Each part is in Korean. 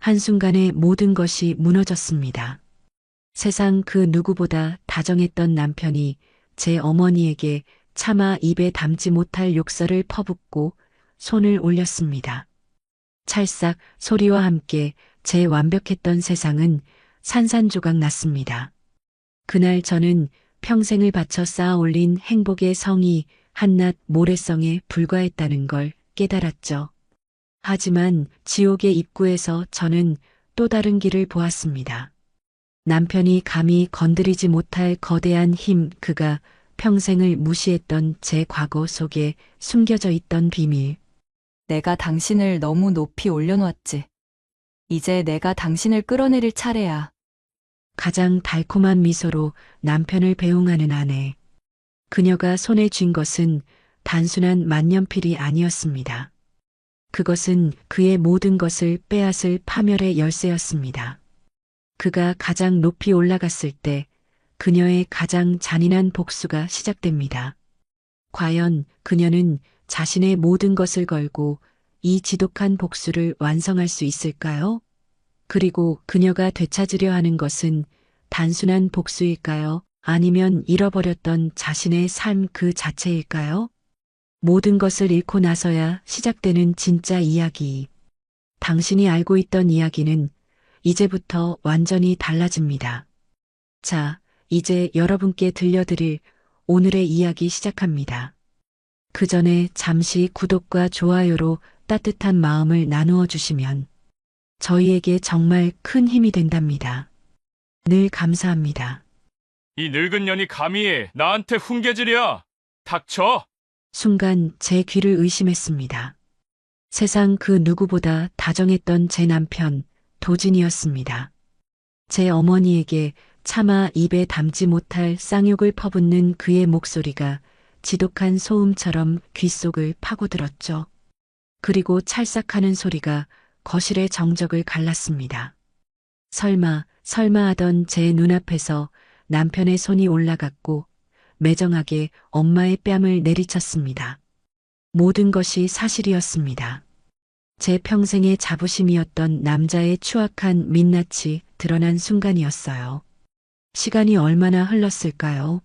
한순간에 모든 것이 무너졌습니다. 세상 그 누구보다 다정했던 남편이 제 어머니에게 차마 입에 담지 못할 욕설을 퍼붓고 손을 올렸습니다. 찰싹 소리와 함께 제 완벽했던 세상은 산산조각 났습니다. 그날 저는 평생을 바쳐 쌓아 올린 행복의 성이 한낱 모래성에 불과했다는 걸 깨달았죠. 하지만 지옥의 입구에서 저는 또 다른 길을 보았습니다. 남편이 감히 건드리지 못할 거대한 힘, 그가 평생을 무시했던 제 과거 속에 숨겨져 있던 비밀. 내가 당신을 너무 높이 올려놓았지. 이제 내가 당신을 끌어내릴 차례야. 가장 달콤한 미소로 남편을 배웅하는 아내. 그녀가 손에 쥔 것은 단순한 만년필이 아니었습니다. 그것은 그의 모든 것을 빼앗을 파멸의 열쇠였습니다. 그가 가장 높이 올라갔을 때 그녀의 가장 잔인한 복수가 시작됩니다. 과연 그녀는 자신의 모든 것을 걸고 이 지독한 복수를 완성할 수 있을까요? 그리고 그녀가 되찾으려 하는 것은 단순한 복수일까요? 아니면 잃어버렸던 자신의 삶 그 자체일까요? 모든 것을 잃고 나서야 시작되는 진짜 이야기. 당신이 알고 있던 이야기는 이제부터 완전히 달라집니다. 자, 이제 여러분께 들려드릴 오늘의 이야기 시작합니다. 그 전에 잠시 구독과 좋아요로 따뜻한 마음을 나누어 주시면 저희에게 정말 큰 힘이 된답니다. 늘 감사합니다. 이 늙은 년이 감히 나한테 훈계질이야. 닥쳐. 순간 제 귀를 의심했습니다. 세상 그 누구보다 다정했던 제 남편, 도진이었습니다. 제 어머니에게 차마 입에 담지 못할 쌍욕을 퍼붓는 그의 목소리가 지독한 소음처럼 귓속을 파고들었죠. 그리고 찰싹하는 소리가 거실의 정적을 갈랐습니다. 설마 하던 제 눈앞에서 남편의 손이 올라갔고 매정하게 엄마의 뺨을 내리쳤습니다. 모든 것이 사실이었습니다. 제 평생의 자부심이었던 남자의 추악한 민낯이 드러난 순간이었어요. 시간이 얼마나 흘렀을까요?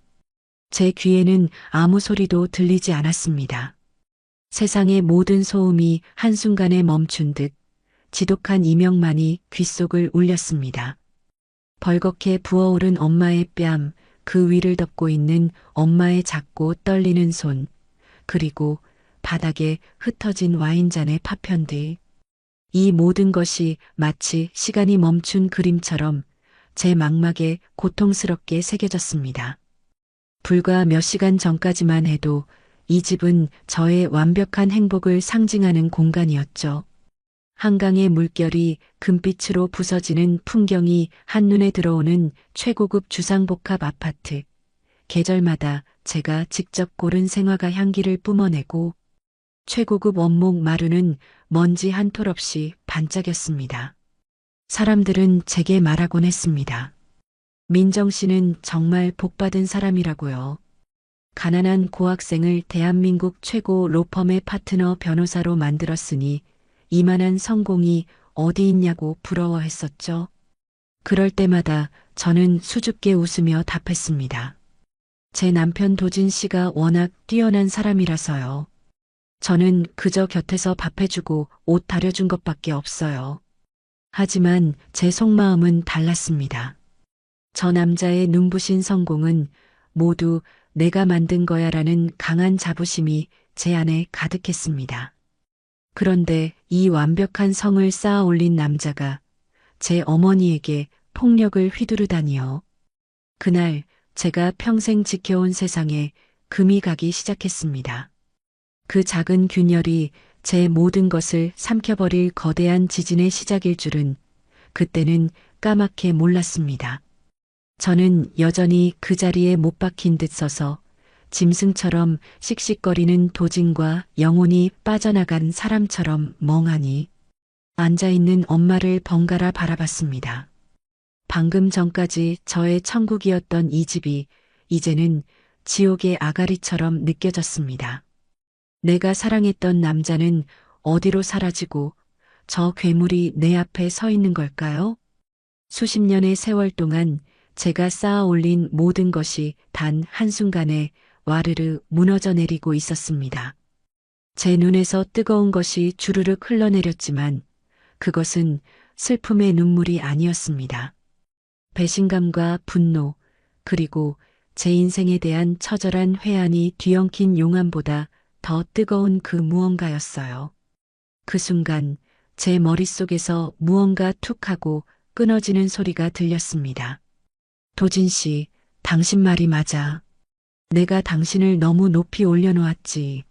제 귀에는 아무 소리도 들리지 않았습니다. 세상의 모든 소음이 한순간에 멈춘 듯 지독한 이명만이 귓속을 울렸습니다. 벌겋게 부어오른 엄마의 뺨, 그 위를 덮고 있는 엄마의 작고 떨리는 손, 그리고 바닥에 흩어진 와인잔의 파편들. 이 모든 것이 마치 시간이 멈춘 그림처럼 제 망막에 고통스럽게 새겨졌습니다. 불과 몇 시간 전까지만 해도 이 집은 저의 완벽한 행복을 상징하는 공간이었죠. 한강의 물결이 금빛으로 부서지는 풍경이 한눈에 들어오는 최고급 주상복합 아파트. 계절마다 제가 직접 고른 생화가 향기를 뿜어내고 최고급 원목 마루는 먼지 한 톨 없이 반짝였습니다. 사람들은 제게 말하곤 했습니다. 민정 씨는 정말 복받은 사람이라고요. 가난한 고학생을 대한민국 최고 로펌의 파트너 변호사로 만들었으니 이만한 성공이 어디 있냐고 부러워했었죠. 그럴 때마다 저는 수줍게 웃으며 답했습니다. 제 남편 도진 씨가 워낙 뛰어난 사람이라서요. 저는 그저 곁에서 밥해주고 옷 다려준 것밖에 없어요. 하지만 제 속마음은 달랐습니다. 저 남자의 눈부신 성공은 모두 내가 만든 거야라는 강한 자부심이 제 안에 가득했습니다. 그런데 이 완벽한 성을 쌓아 올린 남자가 제 어머니에게 폭력을 휘두르다니요. 그날 제가 평생 지켜온 세상에 금이 가기 시작했습니다. 그 작은 균열이 제 모든 것을 삼켜버릴 거대한 지진의 시작일 줄은 그때는 까맣게 몰랐습니다. 저는 여전히 그 자리에 못 박힌 듯 서서 짐승처럼 씩씩거리는 도진과 영혼이 빠져나간 사람처럼 멍하니 앉아있는 엄마를 번갈아 바라봤습니다. 방금 전까지 저의 천국이었던 이 집이 이제는 지옥의 아가리처럼 느껴졌습니다. 내가 사랑했던 남자는 어디로 사라지고 저 괴물이 내 앞에 서 있는 걸까요? 수십 년의 세월 동안 제가 쌓아 올린 모든 것이 단 한순간에 와르르 무너져 내리고 있었습니다. 제 눈에서 뜨거운 것이 주르륵 흘러내렸지만 그것은 슬픔의 눈물이 아니었습니다. 배신감과 분노, 그리고 제 인생에 대한 처절한 회한이 뒤엉킨 용암보다 더 뜨거운 그 무언가였어요. 그 순간 제 머릿속에서 무언가 툭 하고 끊어지는 소리가 들렸습니다. 도진 씨, 당신 말이 맞아. 내가 당신을 너무 높이 올려놓았지.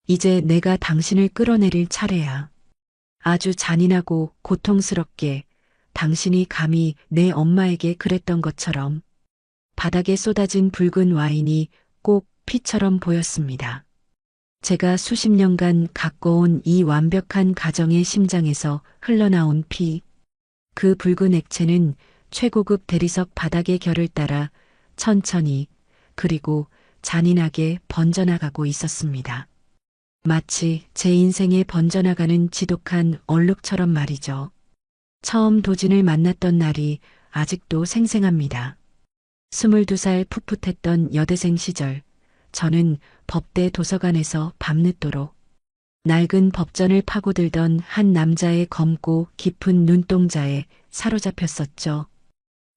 이제 내가 당신을 끌어내릴 차례야. 아주 잔인하고 고통스럽게 당신이 감히 내 엄마에게 그랬던 것처럼 바닥에 쏟아진 붉은 와인이 꼭 피처럼 보였습니다. 제가 수십 년간 가꿔온 이 완벽한 가정의 심장에서 흘러나온 피, 그 붉은 액체는 최고급 대리석 바닥의 결을 따라 천천히 그리고 잔인하게 번져나가고 있었습니다. 마치 제 인생에 번져나가는 지독한 얼룩처럼 말이죠. 처음 도진을 만났던 날이 아직도 생생합니다. 22살 풋풋했던 여대생 시절, 저는 법대 도서관에서 밤늦도록 낡은 법전을 파고들던 한 남자의 검고 깊은 눈동자에 사로잡혔었죠.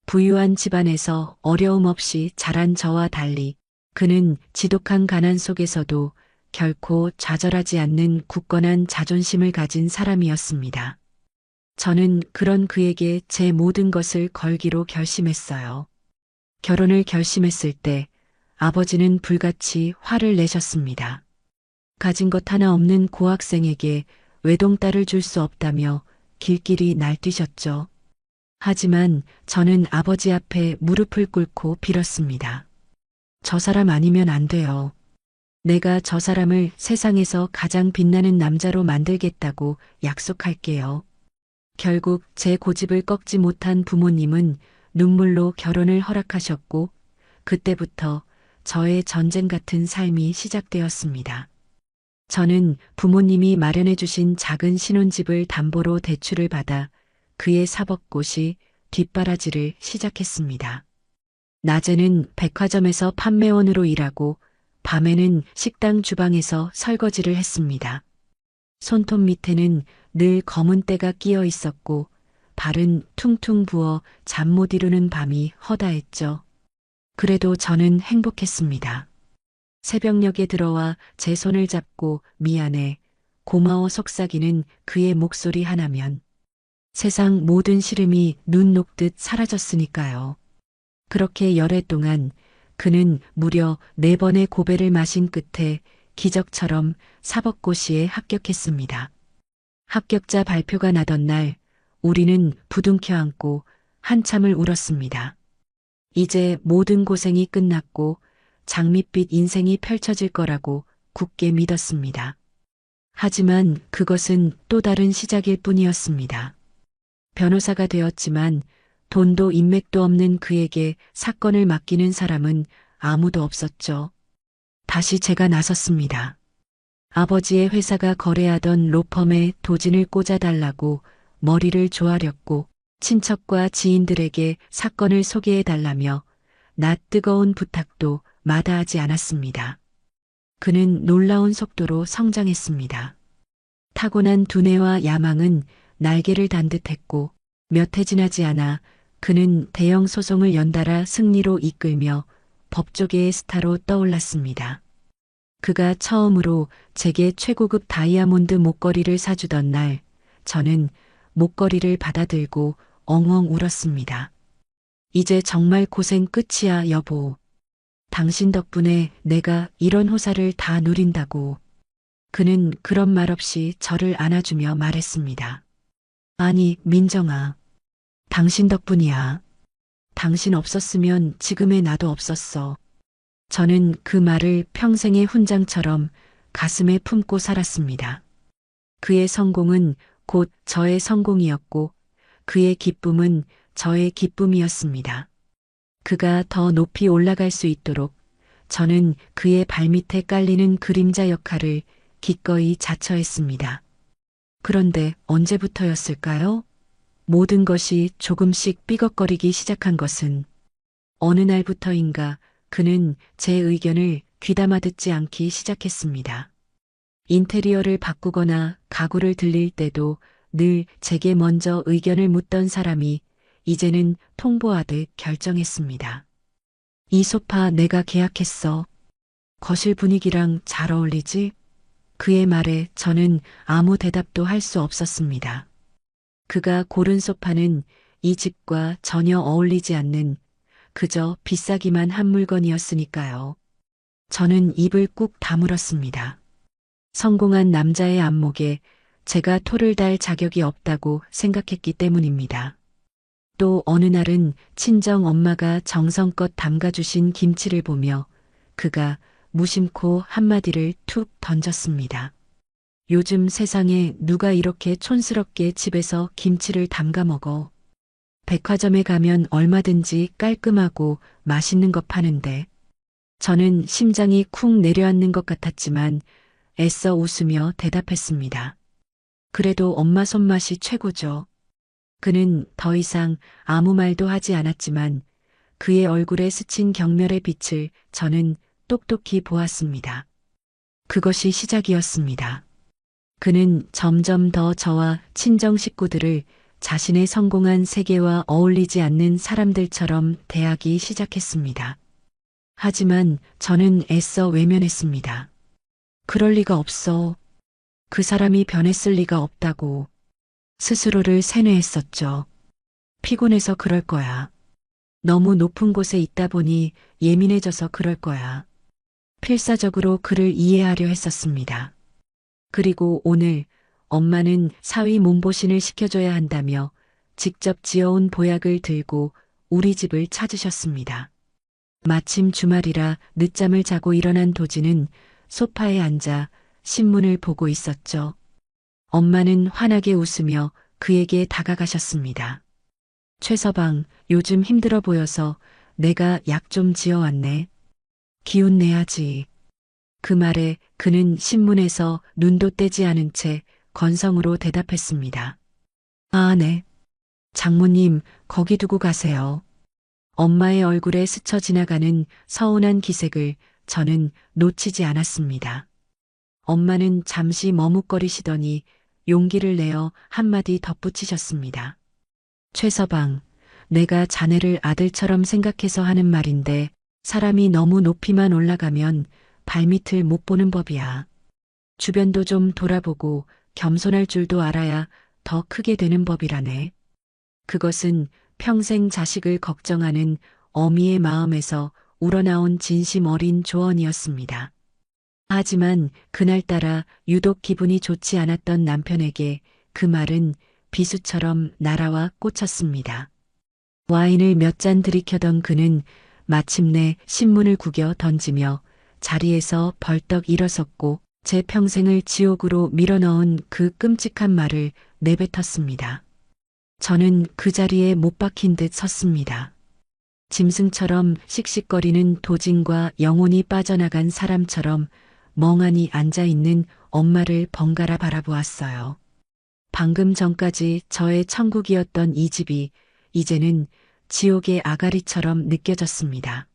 부유한 집안에서 어려움 없이 자란 저와 달리 그는 지독한 가난 속에서도 결코 좌절하지 않는 굳건한 자존심을 가진 사람이었습니다. 저는 그런 그에게 제 모든 것을 걸기로 결심했어요. 결혼을 결심했을 때 아버지는 불같이 화를 내셨습니다. 가진 것 하나 없는 고학생에게 외동딸을 줄 수 없다며 길길이 날뛰셨죠. 하지만 저는 아버지 앞에 무릎을 꿇고 빌었습니다. 저 사람 아니면 안 돼요. 내가 저 사람을 세상에서 가장 빛나는 남자로 만들겠다고 약속할게요. 결국 제 고집을 꺾지 못한 부모님은 눈물로 결혼을 허락하셨고 그때부터 저의 전쟁 같은 삶이 시작되었습니다. 저는 부모님이 마련해 주신 작은 신혼집을 담보로 대출을 받아 그의 사법고시 뒷바라지를 시작했습니다. 낮에는 백화점에서 판매원으로 일하고 밤에는 식당 주방에서 설거지를 했습니다. 손톱 밑에는 늘 검은 때가 끼어 있었고 발은 퉁퉁 부어 잠 못 이루는 밤이 허다했죠. 그래도 저는 행복했습니다. 새벽녘에 들어와 제 손을 잡고 미안해, 고마워 속삭이는 그의 목소리 하나면 세상 모든 시름이 눈 녹듯 사라졌으니까요. 그렇게 열해 동안 그는 무려 4번의 고배를 마신 끝에 기적처럼 사법고시에 합격했습니다. 합격자 발표가 나던 날 우리는 부둥켜 안고 한참을 울었습니다. 이제 모든 고생이 끝났고 장밋빛 인생이 펼쳐질 거라고 굳게 믿었습니다. 하지만 그것은 또 다른 시작일 뿐이었습니다. 변호사가 되었지만 돈도 인맥도 없는 그에게 사건을 맡기는 사람은 아무도 없었죠. 다시 제가 나섰습니다. 아버지의 회사가 거래하던 로펌에 도진을 꽂아달라고 머리를 조아렸고 친척과 지인들에게 사건을 소개해달라며 낯 뜨거운 부탁도 마다하지 않았습니다. 그는 놀라운 속도로 성장했습니다. 타고난 두뇌와 야망은 날개를 단 듯했고 몇 해 지나지 않아 그는 대형 소송을 연달아 승리로 이끌며 법조계의 스타로 떠올랐습니다. 그가 처음으로 제게 최고급 다이아몬드 목걸이를 사주던 날 저는 목걸이를 받아들고 엉엉 울었습니다. 이제 정말 고생 끝이야, 여보. 당신 덕분에 내가 이런 호사를 다 누린다고. 그는 그런 말 없이 저를 안아주며 말했습니다. 아니, 민정아. 당신 덕분이야. 당신 없었으면 지금의 나도 없었어. 저는 그 말을 평생의 훈장처럼 가슴에 품고 살았습니다. 그의 성공은 곧 저의 성공이었고 그의 기쁨은 저의 기쁨이었습니다. 그가 더 높이 올라갈 수 있도록 저는 그의 발밑에 깔리는 그림자 역할을 기꺼이 자처했습니다. 그런데 언제부터였을까요? 모든 것이 조금씩 삐걱거리기 시작한 것은 어느 날부터인가 그는 제 의견을 귀담아 듣지 않기 시작했습니다. 인테리어를 바꾸거나 가구를 들릴 때도 늘 제게 먼저 의견을 묻던 사람이 이제는 통보하듯 결정했습니다. 이 소파 내가 계약했어. 거실 분위기랑 잘 어울리지? 그의 말에 저는 아무 대답도 할 수 없었습니다. 그가 고른 소파는 이 집과 전혀 어울리지 않는 그저 비싸기만 한 물건이었으니까요. 저는 입을 꾹 다물었습니다. 성공한 남자의 안목에 제가 토를 달 자격이 없다고 생각했기 때문입니다. 또 어느 날은 친정 엄마가 정성껏 담가주신 김치를 보며 그가 무심코 한마디를 툭 던졌습니다. 요즘 세상에 누가 이렇게 촌스럽게 집에서 김치를 담가 먹어. 백화점에 가면 얼마든지 깔끔하고 맛있는 거 파는데. 저는 심장이 쿵 내려앉는 것 같았지만 애써 웃으며 대답했습니다. 그래도 엄마 손맛이 최고죠. 그는 더 이상 아무 말도 하지 않았지만 그의 얼굴에 스친 경멸의 빛을 저는 똑똑히 보았습니다. 그것이 시작이었습니다. 그는 점점 더 저와 친정 식구들을 자신의 성공한 세계와 어울리지 않는 사람들처럼 대하기 시작했습니다. 하지만 저는 애써 외면했습니다. 그럴 리가 없어. 그 사람이 변했을 리가 없다고. 스스로를 세뇌했었죠. 피곤해서 그럴 거야. 너무 높은 곳에 있다 보니 예민해져서 그럴 거야. 필사적으로 그를 이해하려 했었습니다. 그리고 오늘 엄마는 사위 몸보신을 시켜줘야 한다며 직접 지어온 보약을 들고 우리 집을 찾으셨습니다. 마침 주말이라 늦잠을 자고 일어난 도지는 소파에 앉아 신문을 보고 있었죠. 엄마는 환하게 웃으며 그에게 다가가셨습니다. 최서방, 요즘 힘들어 보여서 내가 약 좀 지어왔네. 기운 내야지. 그 말에 그는 신문에서 눈도 떼지 않은 채 건성으로 대답했습니다. 아, 네. 장모님, 거기 두고 가세요. 엄마의 얼굴에 스쳐 지나가는 서운한 기색을 저는 놓치지 않았습니다. 엄마는 잠시 머뭇거리시더니 용기를 내어 한마디 덧붙이셨습니다. 최서방, 내가 자네를 아들처럼 생각해서 하는 말인데 사람이 너무 높이만 올라가면 발밑을 못 보는 법이야. 주변도 좀 돌아보고 겸손할 줄도 알아야 더 크게 되는 법이라네. 그것은 평생 자식을 걱정하는 어미의 마음에서 우러나온 진심 어린 조언이었습니다. 하지만 그날따라 유독 기분이 좋지 않았던 남편에게 그 말은 비수처럼 날아와 꽂혔습니다. 와인을 몇 잔 들이켜던 그는 마침내 신문을 구겨 던지며 자리에서 벌떡 일어섰고 제 평생을 지옥으로 밀어넣은 그 끔찍한 말을 내뱉었습니다. 저는 그 자리에 못 박힌 듯 섰습니다. 짐승처럼 씩씩거리는 도진과 영혼이 빠져나간 사람처럼 멍하니 앉아있는 엄마를 번갈아 바라보았어요. 방금 전까지 저의 천국이었던 이 집이 이제는 지옥의 아가리처럼 느껴졌습니다.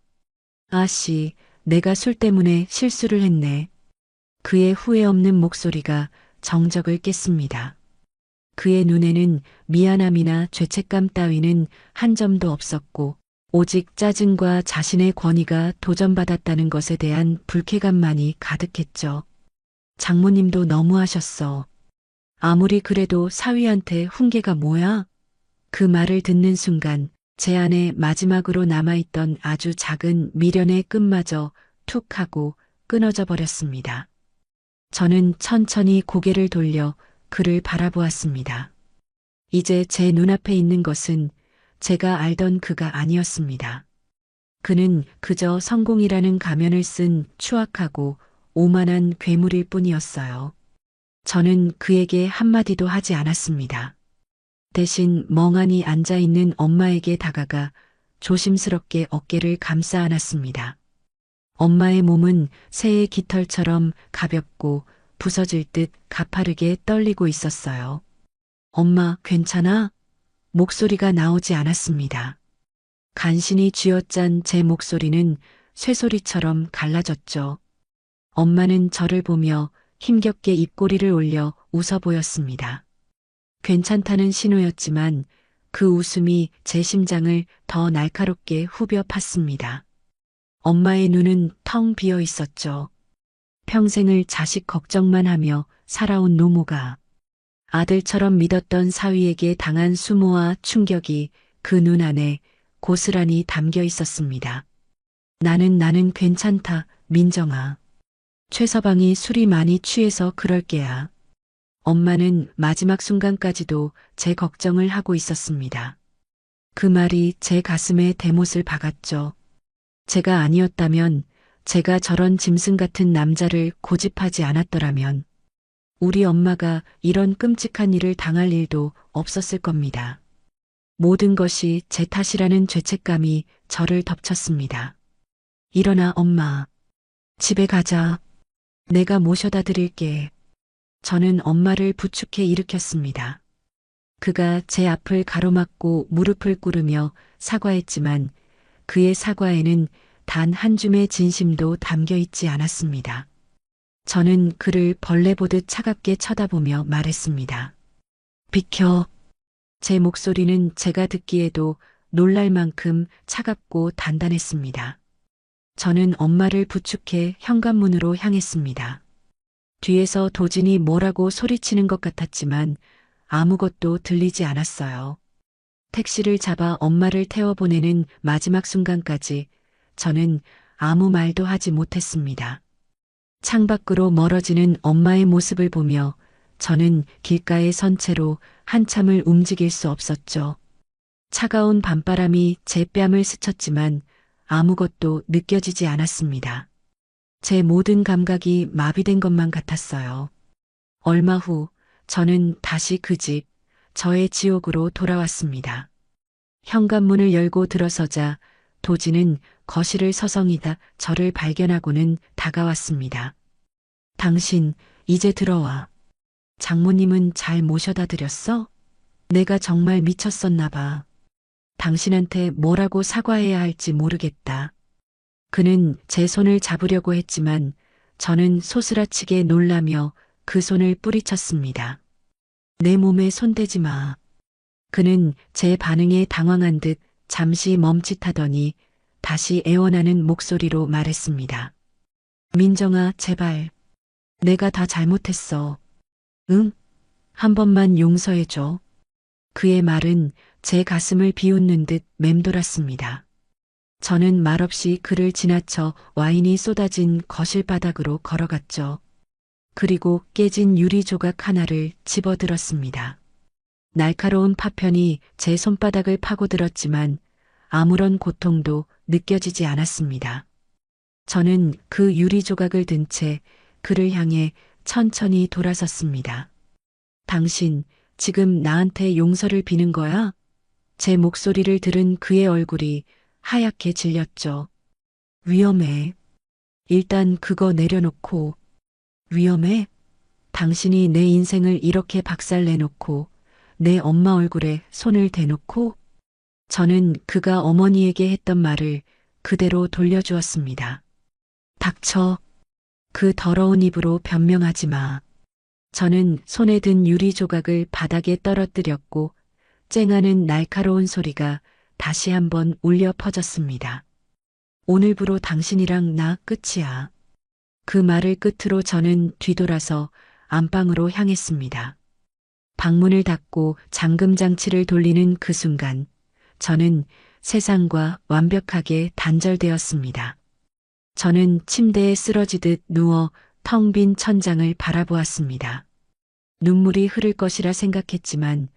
아씨, 내가 술 때문에 실수를 했네. 그의 후회 없는 목소리가 정적을 깼습니다. 그의 눈에는 미안함이나 죄책감 따위는 한 점도 없었고 오직 짜증과 자신의 권위가 도전받았다는 것에 대한 불쾌감만이 가득했죠. 장모님도 너무하셨어. 아무리 그래도 사위한테 훈계가 뭐야? 그 말을 듣는 순간 제 안에 마지막으로 남아있던 아주 작은 미련의 끈마저 툭 하고 끊어져 버렸습니다. 저는 천천히 고개를 돌려 그를 바라보았습니다. 이제 제 눈앞에 있는 것은 제가 알던 그가 아니었습니다. 그는 그저 성공이라는 가면을 쓴 추악하고 오만한 괴물일 뿐이었어요. 저는 그에게 한마디도 하지 않았습니다. 대신 멍하니 앉아있는 엄마에게 다가가 조심스럽게 어깨를 감싸 안았습니다. 엄마의 몸은 새의 깃털처럼 가볍고 부서질 듯 가파르게 떨리고 있었어요. 엄마, 괜찮아? 목소리가 나오지 않았습니다. 간신히 쥐어짠 제 목소리는 쇠소리처럼 갈라졌죠. 엄마는 저를 보며 힘겹게 입꼬리를 올려 웃어 보였습니다. 괜찮다는 신호였지만 그 웃음이 제 심장을 더 날카롭게 후벼 팠습니다. 엄마의 눈은 텅 비어 있었죠. 평생을 자식 걱정만 하며 살아온 노모가 아들처럼 믿었던 사위에게 당한 수모와 충격이 그 눈 안에 고스란히 담겨 있었습니다. 나는 괜찮다, 민정아. 최서방이 술이 많이 취해서 그럴 게야. 엄마는 마지막 순간까지도 제 걱정을 하고 있었습니다. 그 말이 제 가슴에 대못을 박았죠. 제가 아니었다면, 제가 저런 짐승 같은 남자를 고집하지 않았더라면, 우리 엄마가 이런 끔찍한 일을 당할 일도 없었을 겁니다. 모든 것이 제 탓이라는 죄책감이 저를 덮쳤습니다. 일어나, 엄마. 집에 가자. 내가 모셔다 드릴게. 저는 엄마를 부축해 일으켰습니다. 그가 제 앞을 가로막고 무릎을 꿇으며 사과했지만 그의 사과에는 단 한 줌의 진심도 담겨 있지 않았습니다. 저는 그를 벌레 보듯 차갑게 쳐다보며 말했습니다. 비켜. 제 목소리는 제가 듣기에도 놀랄 만큼 차갑고 단단했습니다. 저는 엄마를 부축해 현관문으로 향했습니다. 뒤에서 도진이 뭐라고 소리치는 것 같았지만 아무것도 들리지 않았어요. 택시를 잡아 엄마를 태워보내는 마지막 순간까지 저는 아무 말도 하지 못했습니다. 창밖으로 멀어지는 엄마의 모습을 보며 저는 길가에 선 채로 한참을 움직일 수 없었죠. 차가운 밤바람이 제 뺨을 스쳤지만 아무것도 느껴지지 않았습니다. 제 모든 감각이 마비된 것만 같았어요. 얼마 후 저는 다시 그 집, 저의 지옥으로 돌아왔습니다. 현관문을 열고 들어서자 도진은 거실을 서성이다 저를 발견하고는 다가왔습니다. 당신, 이제 들어와. 장모님은 잘 모셔다 드렸어? 내가 정말 미쳤었나 봐. 당신한테 뭐라고 사과해야 할지 모르겠다. 그는 제 손을 잡으려고 했지만 저는 소스라치게 놀라며 그 손을 뿌리쳤습니다. 내 몸에 손대지 마. 그는 제 반응에 당황한 듯 잠시 멈칫하더니 다시 애원하는 목소리로 말했습니다. 민정아, 제발. 내가 다 잘못했어. 응? 한 번만 용서해줘. 그의 말은 제 가슴을 비웃는 듯 맴돌았습니다. 저는 말없이 그를 지나쳐 와인이 쏟아진 거실 바닥으로 걸어갔죠. 그리고 깨진 유리 조각 하나를 집어들었습니다. 날카로운 파편이 제 손바닥을 파고들었지만 아무런 고통도 느껴지지 않았습니다. 저는 그 유리 조각을 든 채 그를 향해 천천히 돌아섰습니다. 당신, 지금 나한테 용서를 비는 거야? 제 목소리를 들은 그의 얼굴이 하얗게 질렸죠. 위험해. 일단 그거 내려놓고. 위험해? 당신이 내 인생을 이렇게 박살내놓고 내 엄마 얼굴에 손을 대놓고? 저는 그가 어머니에게 했던 말을 그대로 돌려주었습니다. 닥쳐. 그 더러운 입으로 변명하지 마. 저는 손에 든 유리 조각을 바닥에 떨어뜨렸고 쨍하는 날카로운 소리가 다시 한번 울려 퍼졌습니다. 오늘부로 당신이랑 나 끝이야. 그 말을 끝으로 저는 뒤돌아서 안방으로 향했습니다. 방문을 닫고 잠금 장치를 돌리는 그 순간 저는 세상과 완벽하게 단절되었습니다. 저는 침대에 쓰러지듯 누워 텅 빈 천장을 바라보았습니다. 눈물이 흐를 것이라 생각했지만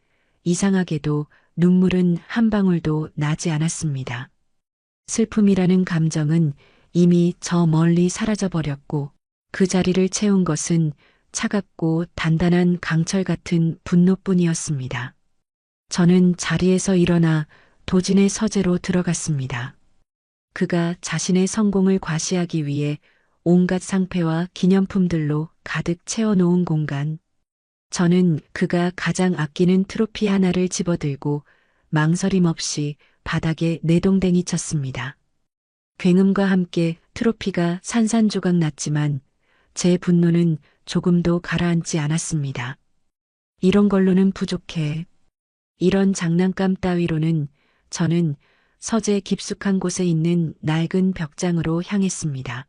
이상하게도 눈물은 한 방울도 나지 않았습니다. 슬픔이라는 감정은 이미 저 멀리 사라져버렸고 그 자리를 채운 것은 차갑고 단단한 강철 같은 분노뿐이었습니다. 저는 자리에서 일어나 도진의 서재로 들어갔습니다. 그가 자신의 성공을 과시하기 위해 온갖 상패와 기념품들로 가득 채워놓은 공간. 저는 그가 가장 아끼는 트로피 하나를 집어들고 망설임 없이 바닥에 내동댕이 쳤습니다. 굉음과 함께 트로피가 산산조각 났지만 제 분노는 조금도 가라앉지 않았습니다. 이런 걸로는 부족해. 이런 장난감 따위로는 저는 서재 깊숙한 곳에 있는 낡은 벽장으로 향했습니다.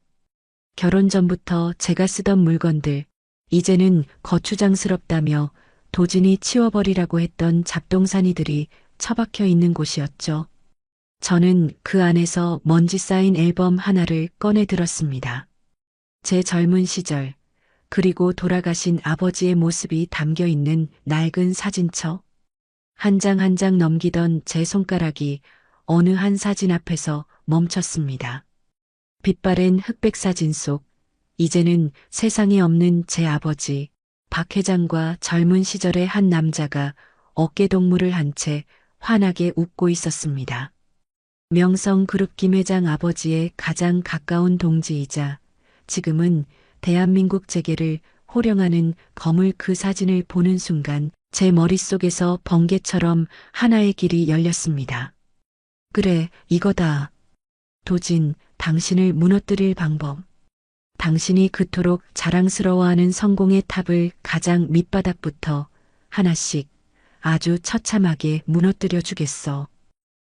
결혼 전부터 제가 쓰던 물건들, 이제는 거추장스럽다며 도진이 치워버리라고 했던 잡동사니들이 처박혀 있는 곳이었죠. 저는 그 안에서 먼지 쌓인 앨범 하나를 꺼내 들었습니다. 제 젊은 시절, 그리고 돌아가신 아버지의 모습이 담겨 있는 낡은 사진첩. 한 장 한 장 넘기던 제 손가락이 어느 한 사진 앞에서 멈췄습니다. 빛바랜 흑백 사진 속, 이제는 세상에 없는 제 아버지, 박 회장과 젊은 시절의 한 남자가 어깨동무를 한 채 환하게 웃고 있었습니다. 명성그룹 김 회장 아버지의 가장 가까운 동지이자 지금은 대한민국 재계를 호령하는 거물 그 사진을 보는 순간 제 머릿속에서 번개처럼 하나의 길이 열렸습니다. 그래, 이거다. 도진, 당신을 무너뜨릴 방법. 당신이 그토록 자랑스러워하는 성공의 탑을 가장 밑바닥부터 하나씩 아주 처참하게 무너뜨려 주겠어.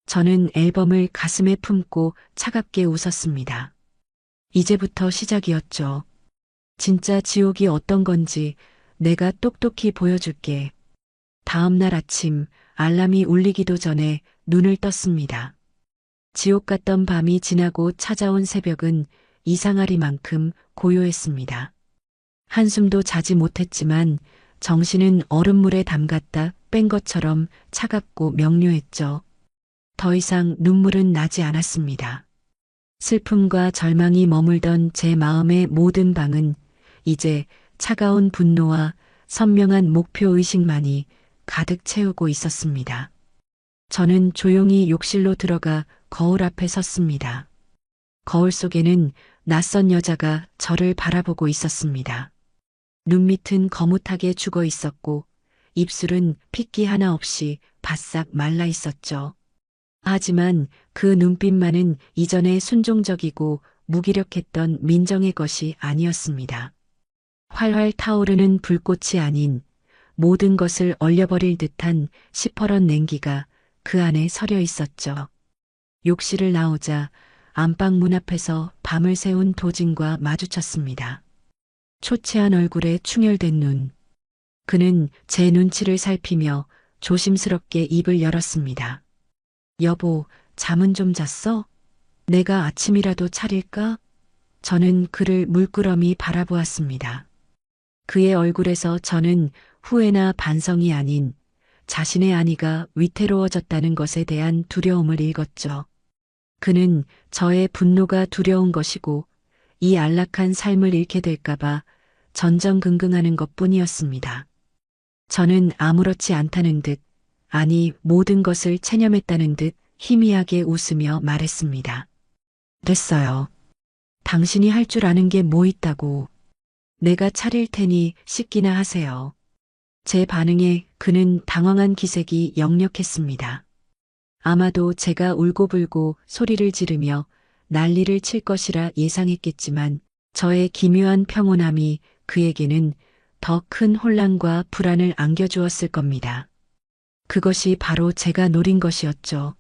저는 앨범을 가슴에 품고 차갑게 웃었습니다. 이제부터 시작이었죠. 진짜 지옥이 어떤 건지 내가 똑똑히 보여줄게. 다음 날 아침 알람이 울리기도 전에 눈을 떴습니다. 지옥 같던 밤이 지나고 찾아온 새벽은 이상하리만큼 고요했습니다. 한숨도 자지 못했지만 정신은 얼음물에 담갔다 뺀 것처럼 차갑고 명료했죠. 더 이상 눈물은 나지 않았습니다. 슬픔과 절망이 머물던 제 마음의 모든 방은 이제 차가운 분노와 선명한 목표의식만이 가득 채우고 있었습니다. 저는 조용히 욕실로 들어가 거울 앞에 섰습니다. 거울 속에는 낯선 여자가 저를 바라보고 있었습니다. 눈밑은 거뭇하게 죽어 있었고 입술은 핏기 하나 없이 바싹 말라 있었죠. 하지만 그 눈빛만은 이전에 순종적이고 무기력했던 민정의 것이 아니었습니다. 활활 타오르는 불꽃이 아닌 모든 것을 얼려버릴 듯한 시퍼런 냉기가 그 안에 서려 있었죠. 욕실을 나오자 안방 문 앞에서 밤을 새운 도진과 마주쳤습니다. 초췌한 얼굴에 충혈된 눈. 그는 제 눈치를 살피며 조심스럽게 입을 열었습니다. 여보, 잠은 좀 잤어? 내가 아침이라도 차릴까? 저는 그를 물끄러미 바라보았습니다. 그의 얼굴에서 저는 후회나 반성이 아닌 자신의 아내가 위태로워졌다는 것에 대한 두려움을 읽었죠. 그는 저의 분노가 두려운 것이고 이 안락한 삶을 잃게 될까봐 전전긍긍하는 것뿐이었습니다. 저는 아무렇지 않다는 듯, 아니 모든 것을 체념했다는 듯 희미하게 웃으며 말했습니다. 됐어요. 당신이 할 줄 아는 게 뭐 있다고. 내가 차릴 테니 씻기나 하세요. 제 반응에 그는 당황한 기색이 역력했습니다. 아마도 제가 울고불고 소리를 지르며 난리를 칠 것이라 예상했겠지만 저의 기묘한 평온함이 그에게는 더 큰 혼란과 불안을 안겨주었을 겁니다. 그것이 바로 제가 노린 것이었죠.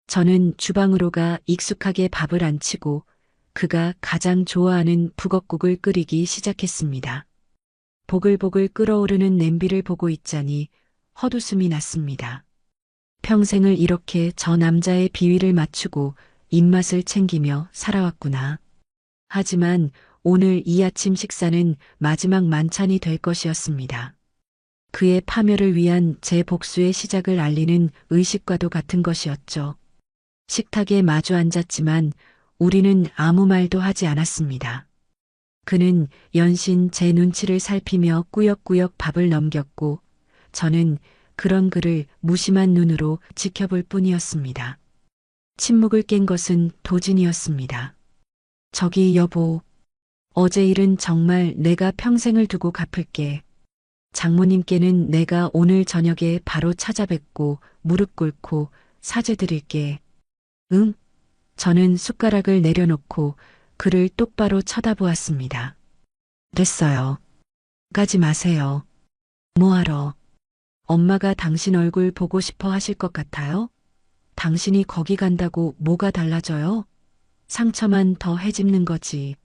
저는 주방으로 가 익숙하게 밥을 안 치고 그가 가장 좋아하는 북엇국을 끓이기 시작했습니다. 보글보글 끓어오르는 냄비를 보고 있자니 헛웃음이 났습니다. 평생을 이렇게 저 남자의 비위를 맞추고 입맛을 챙기며 살아왔구나. 하지만 오늘 이 아침 식사는 마지막 만찬이 될 것이었습니다. 그의 파멸을 위한 제 복수의 시작을 알리는 의식과도 같은 것이었죠. 식탁에 마주 앉았지만 우리는 아무 말도 하지 않았습니다. 그는 연신 제 눈치를 살피며 꾸역꾸역 밥을 넘겼고 저는 그런 그를 무심한 눈으로 지켜볼 뿐이었습니다. 침묵을 깬 것은 도진이었습니다. 저기 여보. 어제 일은 정말 내가 평생을 두고 갚을게. 장모님께는 내가 오늘 저녁에 바로 찾아뵙고 무릎 꿇고 사죄드릴게. 응? 저는 숟가락을 내려놓고 그를 똑바로 쳐다보았습니다. 됐어요. 가지 마세요. 뭐하러? 엄마가 당신 얼굴 보고 싶어 하실 것 같아요? 당신이 거기 간다고 뭐가 달라져요? 상처만 더 해집는 거지.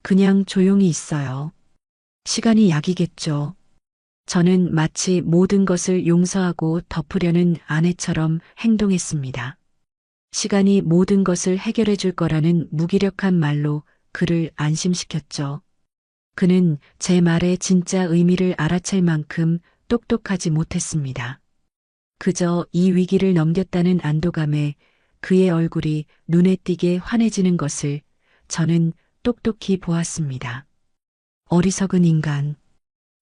그냥 조용히 있어요. 시간이 약이겠죠. 저는 마치 모든 것을 용서하고 덮으려는 아내처럼 행동했습니다. 시간이 모든 것을 해결해 줄 거라는 무기력한 말로 그를 안심시켰죠. 그는 제 말의 진짜 의미를 알아챌 만큼 똑똑하지 못했습니다. 그저 이 위기를 넘겼다는 안도감에 그의 얼굴이 눈에 띄게 환해지는 것을 저는 똑똑히 보았습니다. 어리석은 인간.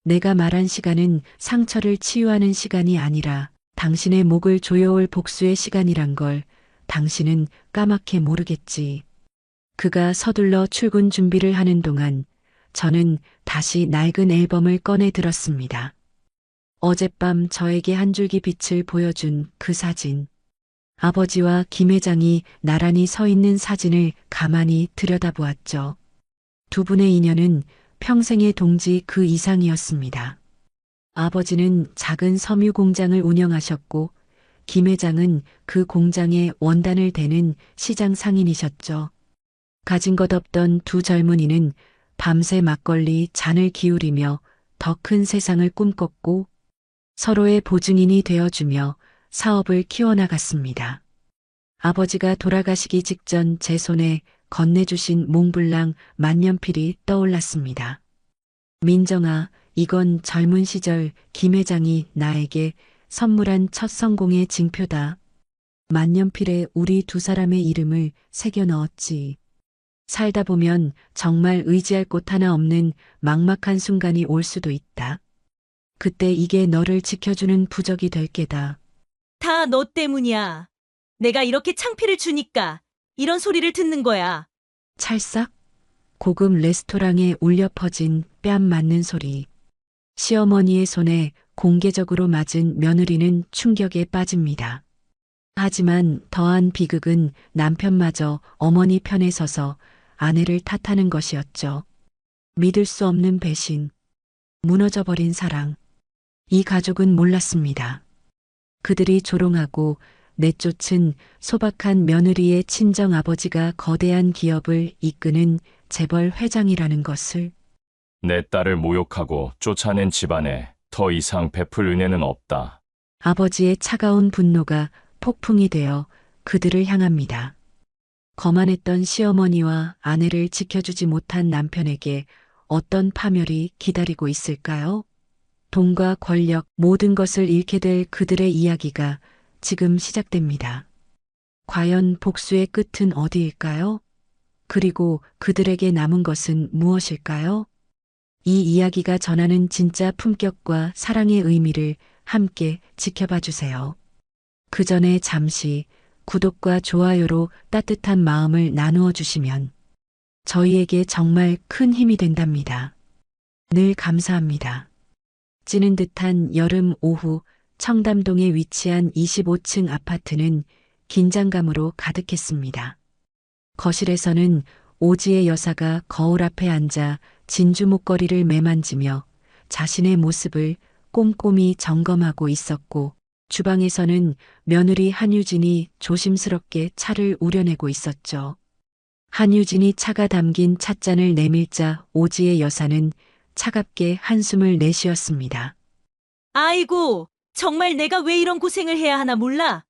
내가 말한 시간은 상처를 치유하는 시간이 아니라 당신의 목을 조여올 복수의 시간이란 걸 당신은 까맣게 모르겠지. 그가 서둘러 출근 준비를 하는 동안 저는 다시 낡은 앨범을 꺼내 들었습니다. 어젯밤 저에게 한 줄기 빛을 보여준 그 사진. 아버지와 김 회장이 나란히 서 있는 사진을 가만히 들여다보았죠. 두 분의 인연은 평생의 동지 그 이상이었습니다. 아버지는 작은 섬유 공장을 운영하셨고 김 회장은 그 공장의 원단을 대는 시장 상인이셨죠. 가진 것 없던 두 젊은이는 밤새 막걸리 잔을 기울이며 더 큰 세상을 꿈꿨고 서로의 보증인이 되어주며 사업을 키워나갔습니다. 아버지가 돌아가시기 직전 제 손에 건네주신 몽블랑 만년필이 떠올랐습니다. 민정아, 이건 젊은 시절 김 회장이 나에게 선물한 첫 성공의 징표다. 만년필에 우리 두 사람의 이름을 새겨 넣었지. 살다 보면 정말 의지할 곳 하나 없는 막막한 순간이 올 수도 있다. 그때 이게 너를 지켜주는 부적이 될 게다. 다 너 때문이야. 내가 이렇게 창피를 주니까 이런 소리를 듣는 거야. 찰싹? 고급 레스토랑에 울려 퍼진 뺨 맞는 소리. 시어머니의 손에 공개적으로 맞은 며느리는 충격에 빠집니다. 하지만 더한 비극은 남편마저 어머니 편에 서서 아내를 탓하는 것이었죠. 믿을 수 없는 배신, 무너져버린 사랑. 이 가족은 몰랐습니다. 그들이 조롱하고 내쫓은 소박한 며느리의 친정 아버지가 거대한 기업을 이끄는 재벌 회장이라는 것을. 내 딸을 모욕하고 쫓아낸 집안에 더 이상 베풀 은혜는 없다. 아버지의 차가운 분노가 폭풍이 되어 그들을 향합니다. 거만했던 시어머니와 아내를 지켜주지 못한 남편에게 어떤 파멸이 기다리고 있을까요? 돈과 권력, 모든 것을 잃게 될 그들의 이야기가 지금 시작됩니다. 과연 복수의 끝은 어디일까요? 그리고 그들에게 남은 것은 무엇일까요? 이 이야기가 전하는 진짜 품격과 사랑의 의미를 함께 지켜봐 주세요. 그 전에 잠시 구독과 좋아요로 따뜻한 마음을 나누어 주시면 저희에게 정말 큰 힘이 된답니다. 늘 감사합니다. 찌는 듯한 여름 오후 청담동에 위치한 25층 아파트는 긴장감으로 가득했습니다. 거실에서는 오지의 여사가 거울 앞에 앉아 진주 목걸이를 매만지며 자신의 모습을 꼼꼼히 점검하고 있었고, 주방에서는 며느리 한유진이 조심스럽게 차를 우려내고 있었죠. 한유진이 차가 담긴 찻잔을 내밀자 오지의 여사는 차갑게 한숨을 내쉬었습니다. 아이고, 정말 내가 왜 이런 고생을 해야 하나 몰라.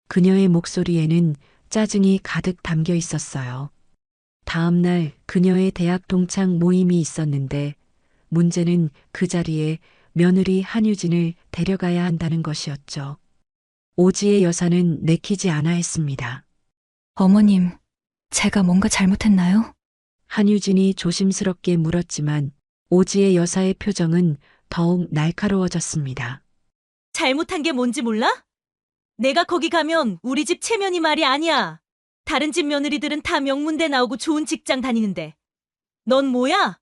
그녀의 목소리에는 짜증이 가득 담겨 있었어요. 다음 날 그녀의 대학 동창 모임이 있었는데 문제는 그 자리에 며느리 한유진을 데려가야 한다는 것이었죠. 오지의 여사는 내키지 않아 했습니다. 어머님, 제가 뭔가 잘못했나요? 한유진이 조심스럽게 물었지만 오지의 여사의 표정은 더욱 날카로워졌습니다. 잘못한 게 뭔지 몰라? 내가 거기 가면 우리 집 체면이 말이 아니야. 다른 집 며느리들은 다 명문대 나오고 좋은 직장 다니는데 넌 뭐야?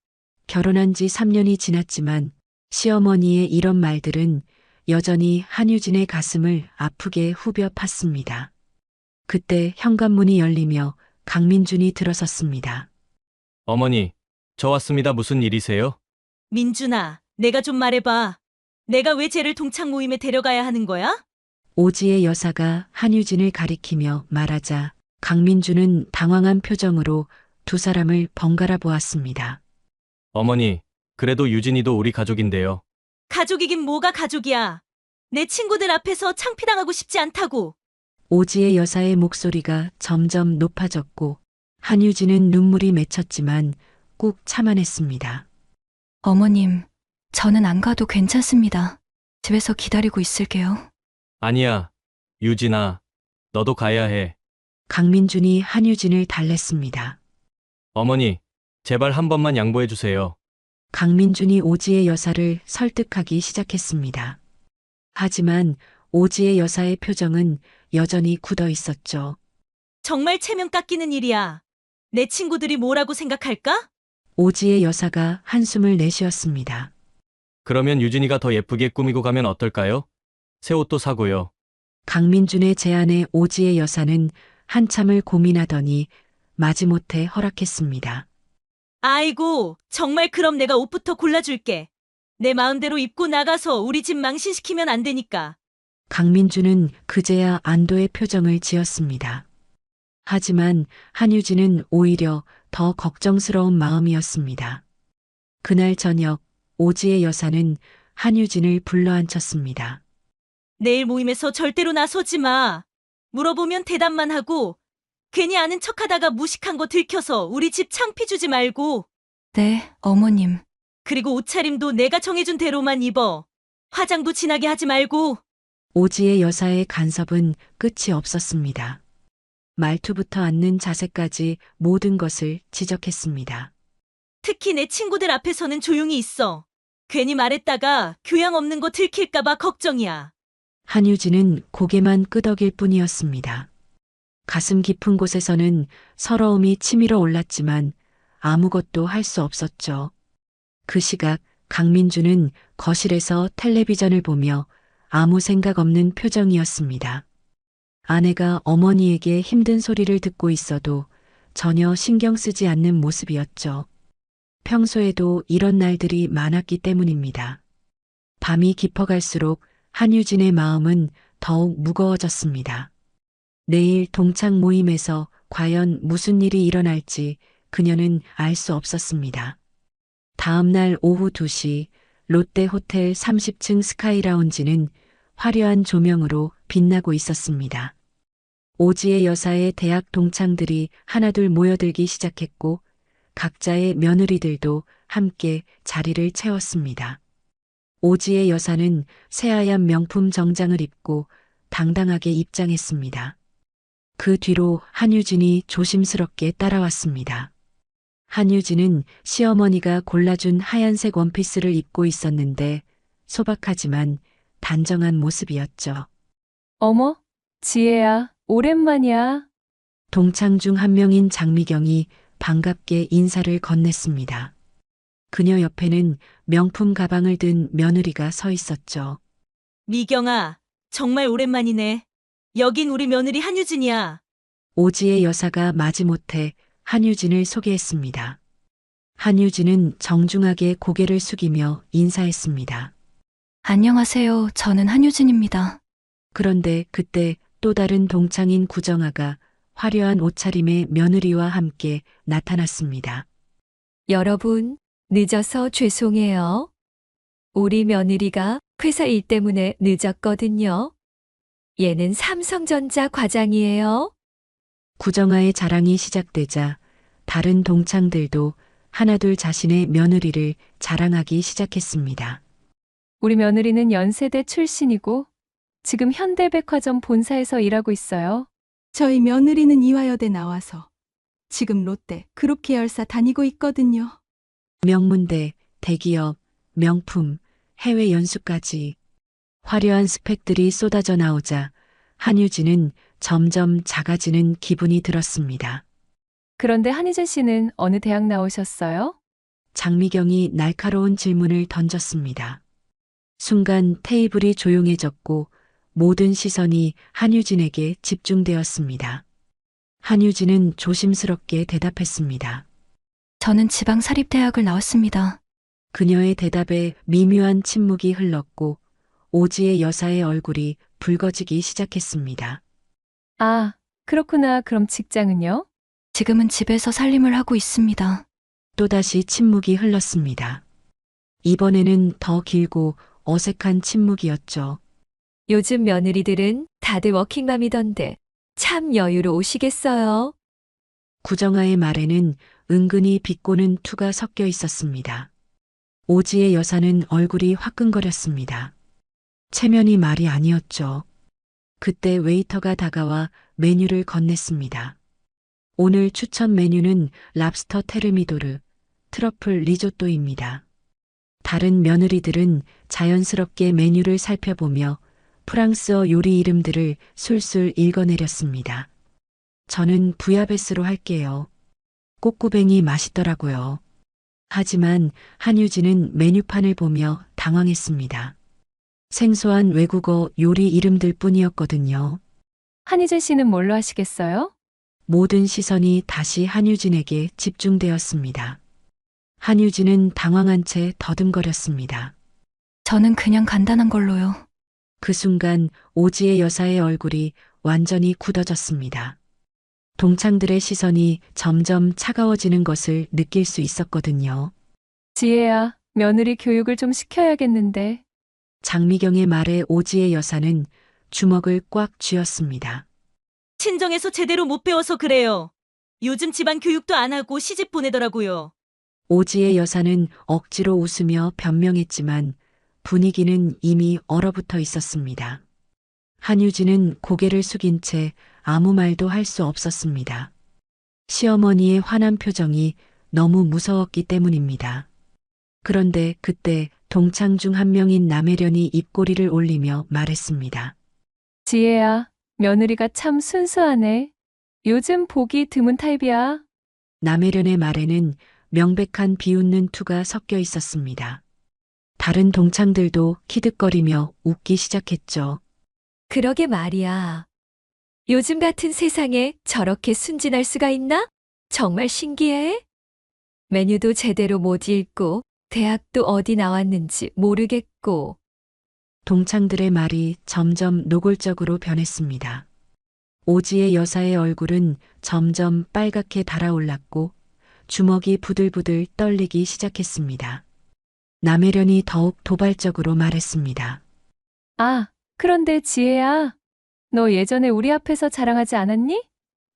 결혼한 지 3년이 지났지만 시어머니의 이런 말들은 여전히 한유진의 가슴을 아프게 후벼 팠습니다. 그때 현관문이 열리며 강민준이 들어섰습니다. 어머니, 저 왔습니다. 무슨 일이세요? 민준아, 내가 좀 말해봐. 내가 왜 쟤를 동창 모임에 데려가야 하는 거야? 오지의 여사가 한유진을 가리키며 말하자 강민준은 당황한 표정으로 두 사람을 번갈아 보았습니다. 어머니, 그래도 유진이도 우리 가족인데요. 가족이긴 뭐가 가족이야. 내 친구들 앞에서 창피당하고 싶지 않다고. 오지의 여사의 목소리가 점점 높아졌고 한유진은 눈물이 맺혔지만 꾹 참아냈습니다. 어머님, 저는 안 가도 괜찮습니다. 집에서 기다리고 있을게요. 아니야, 유진아, 너도 가야 해. 강민준이 한유진을 달랬습니다. 어머니, 제발 한 번만 양보해 주세요. 강민준이 오지의 여사를 설득하기 시작했습니다. 하지만 오지의 여사의 표정은 여전히 굳어 있었죠. 정말 체면 깎이는 일이야. 내 친구들이 뭐라고 생각할까? 오지의 여사가 한숨을 내쉬었습니다. 그러면 유진이가 더 예쁘게 꾸미고 가면 어떨까요? 새 옷도 사고요. 강민준의 제안에 오지의 여사는 한참을 고민하더니 마지못해 허락했습니다. 아이고, 정말 그럼 내가 옷부터 골라줄게. 내 마음대로 입고 나가서 우리 집 망신시키면 안 되니까. 강민준은 그제야 안도의 표정을 지었습니다. 하지만 한유진은 오히려 더 걱정스러운 마음이었습니다. 그날 저녁 오지의 여사는 한유진을 불러앉혔습니다. 내일 모임에서 절대로 나서지 마. 물어보면 대답만 하고 괜히 아는 척하다가 무식한 거 들켜서 우리 집 창피 주지 말고. 네, 어머님. 그리고 옷차림도 내가 정해준 대로만 입어. 화장도 진하게 하지 말고. 오지의 여사의 간섭은 끝이 없었습니다. 말투부터 앉는 자세까지 모든 것을 지적했습니다. 특히 내 친구들 앞에서는 조용히 있어. 괜히 말했다가 교양 없는 거 들킬까봐 걱정이야. 한유진은 고개만 끄덕일 뿐이었습니다. 가슴 깊은 곳에서는 서러움이 치밀어 올랐지만 아무것도 할 수 없었죠. 그 시각 강민주는 거실에서 텔레비전을 보며 아무 생각 없는 표정이었습니다. 아내가 어머니에게 힘든 소리를 듣고 있어도 전혀 신경 쓰지 않는 모습이었죠. 평소에도 이런 날들이 많았기 때문입니다. 밤이 깊어갈수록 한유진의 마음은 더욱 무거워졌습니다. 내일 동창 모임에서 과연 무슨 일이 일어날지 그녀는 알 수 없었습니다. 다음 날 오후 2시 롯데 호텔 30층 스카이라운지는 화려한 조명으로 빛나고 있었습니다. 오지의 여사의 대학 동창들이 하나둘 모여들기 시작했고 각자의 며느리들도 함께 자리를 채웠습니다. 오지의 여사는 새하얀 명품 정장을 입고 당당하게 입장했습니다. 그 뒤로 한유진이 조심스럽게 따라왔습니다. 한유진은 시어머니가 골라준 하얀색 원피스를 입고 있었는데 소박하지만 단정한 모습이었죠. 어머, 지혜야, 오랜만이야. 동창 중 한 명인 장미경이 반갑게 인사를 건넸습니다. 그녀 옆에는 명품 가방을 든 며느리가 서 있었죠. 미경아, 정말 오랜만이네. 여긴 우리 며느리 한유진이야. 오지의 여사가 마지못해 한유진을 소개했습니다. 한유진은 정중하게 고개를 숙이며 인사했습니다. 안녕하세요. 저는 한유진입니다. 그런데 그때 또 다른 동창인 구정아가 화려한 옷차림의 며느리와 함께 나타났습니다. 여러분, 늦어서 죄송해요. 우리 며느리가 회사 일 때문에 늦었거든요. 얘는 삼성전자 과장이에요. 구정아의 자랑이 시작되자 다른 동창들도 하나둘 자신의 며느리를 자랑하기 시작했습니다. 우리 며느리는 연세대 출신이고 지금 현대백화점 본사에서 일하고 있어요. 저희 며느리는 이화여대 나와서 지금 롯데 그룹 계열사 다니고 있거든요. 명문대, 대기업, 명품, 해외 연수까지 화려한 스펙들이 쏟아져 나오자 한유진은 점점 작아지는 기분이 들었습니다. 그런데 한희준 씨는 어느 대학 나오셨어요? 장미경이 날카로운 질문을 던졌습니다. 순간 테이블이 조용해졌고 모든 시선이 한유진에게 집중되었습니다. 한유진은 조심스럽게 대답했습니다. 저는 지방사립대학을 나왔습니다. 그녀의 대답에 미묘한 침묵이 흘렀고 오지의 여사의 얼굴이 붉어지기 시작했습니다. 아, 그렇구나. 그럼 직장은요? 지금은 집에서 살림을 하고 있습니다. 또다시 침묵이 흘렀습니다. 이번에는 더 길고 어색한 침묵이었죠. 요즘 며느리들은 다들 워킹맘이던데 참 여유로우시겠어요. 구정아의 말에는 은근히 비꼬는 투가 섞여 있었습니다. 오지의 여사는 얼굴이 화끈거렸습니다. 체면이 말이 아니었죠. 그때 웨이터가 다가와 메뉴를 건넸습니다. 오늘 추천 메뉴는 랍스터 테르미도르, 트러플 리조또입니다. 다른 며느리들은 자연스럽게 메뉴를 살펴보며 프랑스어 요리 이름들을 술술 읽어내렸습니다. 저는 부야베스로 할게요. 꼬꾸뱅이 맛있더라고요. 하지만 한유진은 메뉴판을 보며 당황했습니다. 생소한 외국어 요리 이름들 뿐이었거든요. 한희준 씨는 뭘로 하시겠어요? 모든 시선이 다시 한유진에게 집중되었습니다. 한유진은 당황한 채 더듬거렸습니다. 저는 그냥 간단한 걸로요. 그 순간 오지의 여사의 얼굴이 완전히 굳어졌습니다. 동창들의 시선이 점점 차가워지는 것을 느낄 수 있었거든요. 지혜야, 며느리 교육을 좀 시켜야겠는데. 장미경의 말에 오지의 여사는 주먹을 꽉 쥐었습니다. 친정에서 제대로 못 배워서 그래요. 요즘 집안 교육도 안 하고 시집 보내더라고요. 오지의 여사는 억지로 웃으며 변명했지만 분위기는 이미 얼어붙어 있었습니다. 한유진은 고개를 숙인 채 아무 말도 할 수 없었습니다. 시어머니의 화난 표정이 너무 무서웠기 때문입니다. 그런데 그때 동창 중 한 명인 남혜련이 입꼬리를 올리며 말했습니다. 지혜야, 며느리가 참 순수하네. 요즘 보기 드문 타입이야. 남혜련의 말에는 명백한 비웃는 투가 섞여 있었습니다. 다른 동창들도 키득거리며 웃기 시작했죠. 그러게 말이야. 요즘 같은 세상에 저렇게 순진할 수가 있나? 정말 신기해. 메뉴도 제대로 못 읽고 대학도 어디 나왔는지 모르겠고. 동창들의 말이 점점 노골적으로 변했습니다. 오지의 여사의 얼굴은 점점 빨갛게 달아올랐고 주먹이 부들부들 떨리기 시작했습니다. 남혜련이 더욱 도발적으로 말했습니다. 아, 그런데 지혜야, 너 예전에 우리 앞에서 자랑하지 않았니?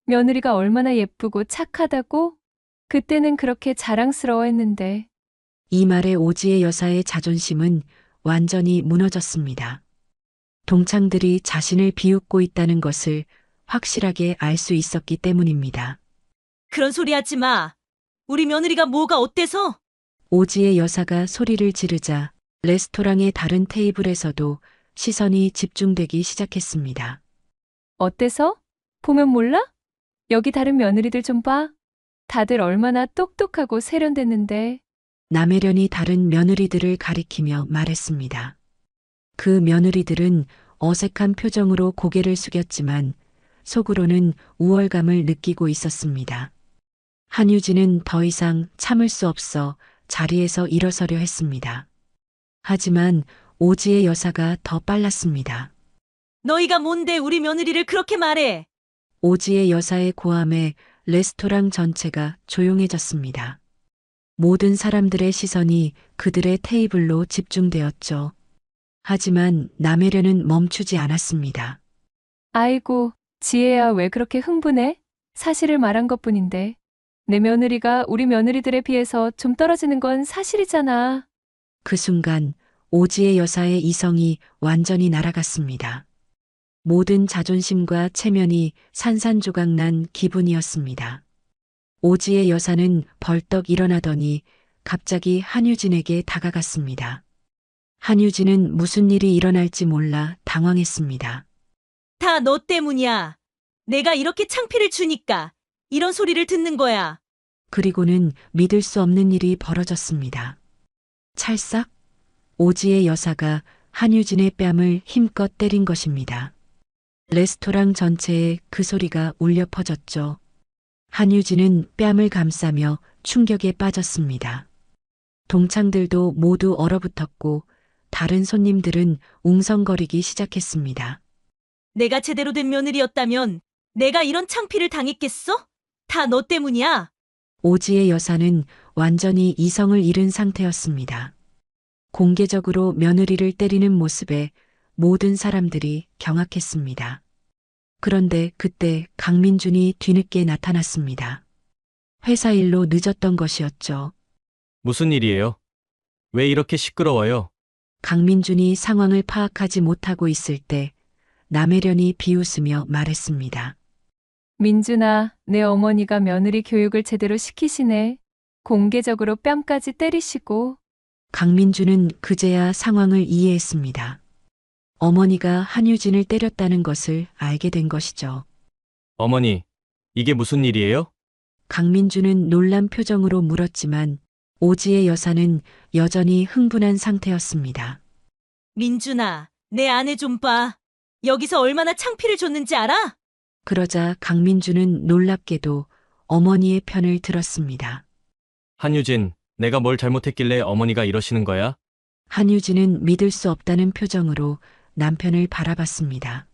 며느리가 얼마나 예쁘고 착하다고? 그때는 그렇게 자랑스러워했는데. 이 말에 오지의 여사의 자존심은 완전히 무너졌습니다. 동창들이 자신을 비웃고 있다는 것을 확실하게 알 수 있었기 때문입니다. 그런 소리 하지 마. 우리 며느리가 뭐가 어때서? 오지의 여사가 소리를 지르자 레스토랑의 다른 테이블에서도 시선이 집중되기 시작했습니다. 어때서? 보면 몰라? 여기 다른 며느리들 좀 봐. 다들 얼마나 똑똑하고 세련됐는데. 남혜련이 다른 며느리들을 가리키며 말했습니다. 그 며느리들은 어색한 표정으로 고개를 숙였지만 속으로는 우월감을 느끼고 있었습니다. 한유진은 더 이상 참을 수 없어 자리에서 일어서려 했습니다. 하지만 오지의 여사가 더 빨랐습니다. 너희가 뭔데 우리 며느리를 그렇게 말해? 오지의 여사의 고함에 레스토랑 전체가 조용해졌습니다. 모든 사람들의 시선이 그들의 테이블로 집중되었죠. 하지만 남혜련은 멈추지 않았습니다. 아이고, 지혜야, 왜 그렇게 흥분해? 사실을 말한 것뿐인데. 내 며느리가 우리 며느리들에 비해서 좀 떨어지는 건 사실이잖아. 그 순간 오지의 여사의 이성이 완전히 날아갔습니다. 모든 자존심과 체면이 산산조각난 기분이었습니다. 오지의 여사는 벌떡 일어나더니 갑자기 한유진에게 다가갔습니다. 한유진은 무슨 일이 일어날지 몰라 당황했습니다. 다 너 때문이야. 내가 이렇게 창피를 주니까 이런 소리를 듣는 거야? 그리고는 믿을 수 없는 일이 벌어졌습니다. 찰싹 오지의 여사가 한유진의 뺨을 힘껏 때린 것입니다. 레스토랑 전체에 그 소리가 울려 퍼졌죠. 한유진은 뺨을 감싸며 충격에 빠졌습니다. 동창들도 모두 얼어붙었고 다른 손님들은 웅성거리기 시작했습니다. 내가 제대로 된 며느리였다면 내가 이런 창피를 당했겠어? 다 너 때문이야. 오지의 여사는 완전히 이성을 잃은 상태였습니다. 공개적으로 며느리를 때리는 모습에 모든 사람들이 경악했습니다. 그런데 그때 강민준이 뒤늦게 나타났습니다. 회사 일로 늦었던 것이었죠. 무슨 일이에요? 왜 이렇게 시끄러워요? 강민준이 상황을 파악하지 못하고 있을 때 남혜련이 비웃으며 말했습니다. 민준아, 내 어머니가 며느리 교육을 제대로 시키시네. 공개적으로 뺨까지 때리시고. 강민준은 그제야 상황을 이해했습니다. 어머니가 한유진을 때렸다는 것을 알게 된 것이죠. 어머니, 이게 무슨 일이에요? 강민준은 놀란 표정으로 물었지만 오지의 여사는 여전히 흥분한 상태였습니다. 민준아, 내 아내 좀 봐. 여기서 얼마나 창피를 줬는지 알아? 그러자 강민준은 놀랍게도 어머니의 편을 들었습니다. 한유진, 내가 뭘 잘못했길래 어머니가 이러시는 거야? 한유진은 믿을 수 없다는 표정으로 남편을 바라봤습니다.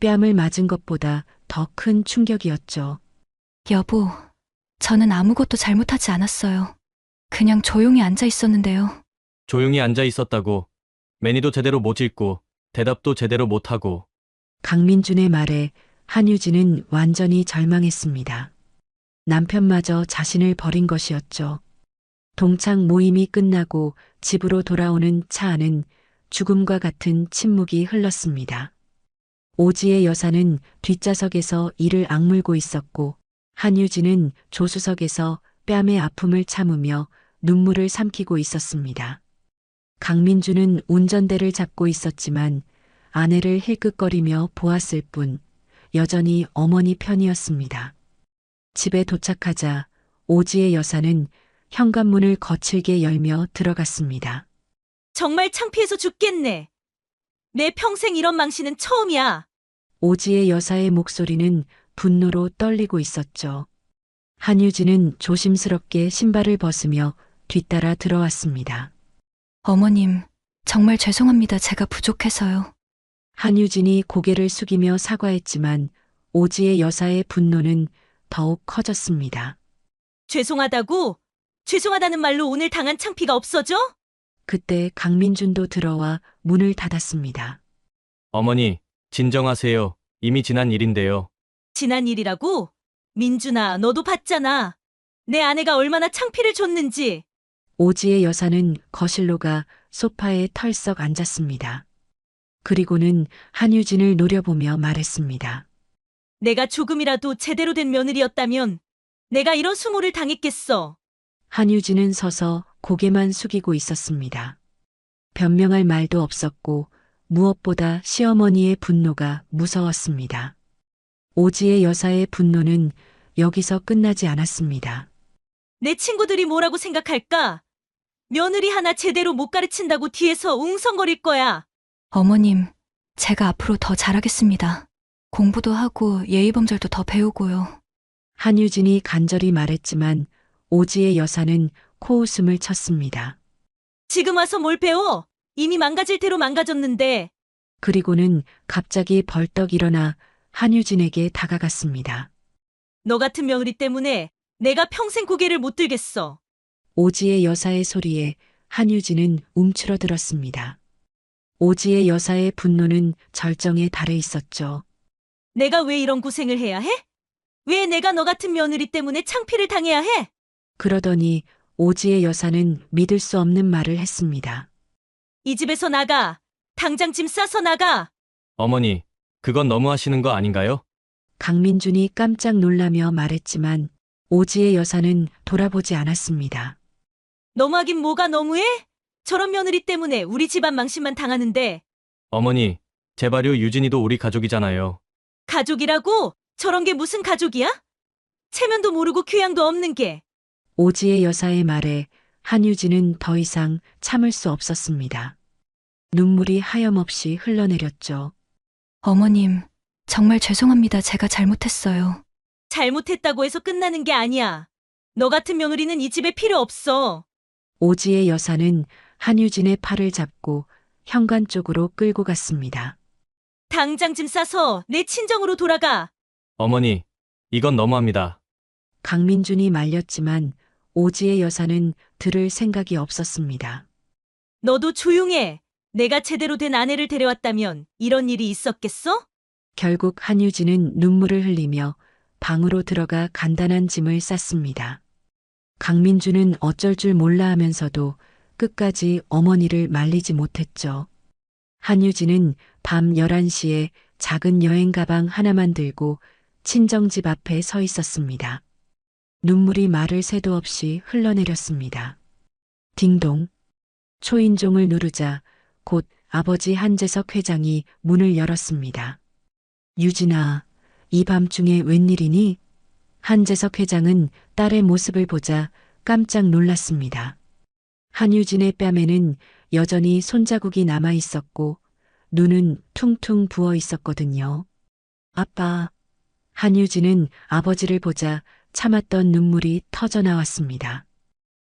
뺨을 맞은 것보다 더 큰 충격이었죠. 여보, 저는 아무것도 잘못하지 않았어요. 그냥 조용히 앉아 있었는데요. 조용히 앉아 있었다고. 매니도 제대로 못 읽고 대답도 제대로 못하고. 강민준의 말에 한유진은 완전히 절망했습니다. 남편마저 자신을 버린 것이었죠. 동창 모임이 끝나고 집으로 돌아오는 차 안은 죽음과 같은 침묵이 흘렀습니다. 오지의 여사는 뒷좌석에서 이를 악물고 있었고 한유진은 조수석에서 뺨의 아픔을 참으며 눈물을 삼키고 있었습니다. 강민준은 운전대를 잡고 있었지만 아내를 힐끗거리며 보았을 뿐 여전히 어머니 편이었습니다. 집에 도착하자 오지의 여사는 현관문을 거칠게 열며 들어갔습니다. 정말 창피해서 죽겠네. 내 평생 이런 망신은 처음이야. 오지의 여사의 목소리는 분노로 떨리고 있었죠. 한유진은 조심스럽게 신발을 벗으며 뒤따라 들어왔습니다. 어머님, 정말 죄송합니다. 제가 부족해서요. 한유진이 고개를 숙이며 사과했지만 오지의 여사의 분노는 더욱 커졌습니다. 죄송하다고? 죄송하다는 말로 오늘 당한 창피가 없어져? 그때 강민준도 들어와 문을 닫았습니다. 어머니, 진정하세요. 이미 지난 일인데요. 지난 일이라고? 민준아, 너도 봤잖아. 내 아내가 얼마나 창피를 줬는지. 오지의 여사는 거실로 가 소파에 털썩 앉았습니다. 그리고는 한유진을 노려보며 말했습니다. 내가 조금이라도 제대로 된 며느리였다면 내가 이런 수모를 당했겠어. 한유진은 서서 고개만 숙이고 있었습니다. 변명할 말도 없었고 무엇보다 시어머니의 분노가 무서웠습니다. 오지의 여사의 분노는 여기서 끝나지 않았습니다. 내 친구들이 뭐라고 생각할까? 며느리 하나 제대로 못 가르친다고 뒤에서 웅성거릴 거야. 어머님, 제가 앞으로 더 잘하겠습니다. 공부도 하고 예의범절도 더 배우고요. 한유진이 간절히 말했지만 오지의 여사는 코웃음을 쳤습니다. 지금 와서 뭘 배워? 이미 망가질 대로 망가졌는데. 그리고는 갑자기 벌떡 일어나 한유진에게 다가갔습니다. 너 같은 며느리 때문에 내가 평생 고개를 못 들겠어. 오지의 여사의 소리에 한유진은 움츠러들었습니다. 오지의 여사의 분노는 절정에 달해 있었죠. 내가 왜 이런 고생을 해야 해? 왜 내가 너 같은 며느리 때문에 창피를 당해야 해? 그러더니 오지의 여사는 믿을 수 없는 말을 했습니다. 이 집에서 나가. 당장 짐 싸서 나가. 어머니, 그건 너무 하시는 거 아닌가요? 강민준이 깜짝 놀라며 말했지만 오지의 여사는 돌아보지 않았습니다. 너무하긴 뭐가 너무해? 저런 며느리 때문에 우리 집안 망신만 당하는데. 어머니, 제발요. 유진이도 우리 가족이잖아요. 가족이라고? 저런 게 무슨 가족이야? 체면도 모르고 교양도 없는 게. 오지의 여사의 말에 한유진은 더 이상 참을 수 없었습니다. 눈물이 하염없이 흘러내렸죠. 어머님, 정말 죄송합니다. 제가 잘못했어요. 잘못했다고 해서 끝나는 게 아니야. 너 같은 며느리는 이 집에 필요 없어. 오지의 여사는 한유진의 팔을 잡고 현관 쪽으로 끌고 갔습니다. 당장 짐 싸서 내 친정으로 돌아가. 어머니, 이건 너무합니다. 강민준이 말렸지만 오지의 여사는 들을 생각이 없었습니다. 너도 조용해. 내가 제대로 된 아내를 데려왔다면 이런 일이 있었겠어? 결국 한유진은 눈물을 흘리며 방으로 들어가 간단한 짐을 쌌습니다. 강민주는 어쩔 줄 몰라 하면서도 끝까지 어머니를 말리지 못했죠. 한유진은 밤 11시에 작은 여행 가방 하나만 들고 친정집 앞에 서 있었습니다. 눈물이 마를 새도 없이 흘러내렸습니다. 딩동. 초인종을 누르자 곧 아버지 한재석 회장이 문을 열었습니다. 유진아, 이 밤중에 웬일이니? 한재석 회장은 딸의 모습을 보자 깜짝 놀랐습니다. 한유진의 뺨에는 여전히 손자국이 남아 있었고 눈은 퉁퉁 부어 있었거든요. 아빠. 한유진은 아버지를 보자 참았던 눈물이 터져 나왔습니다.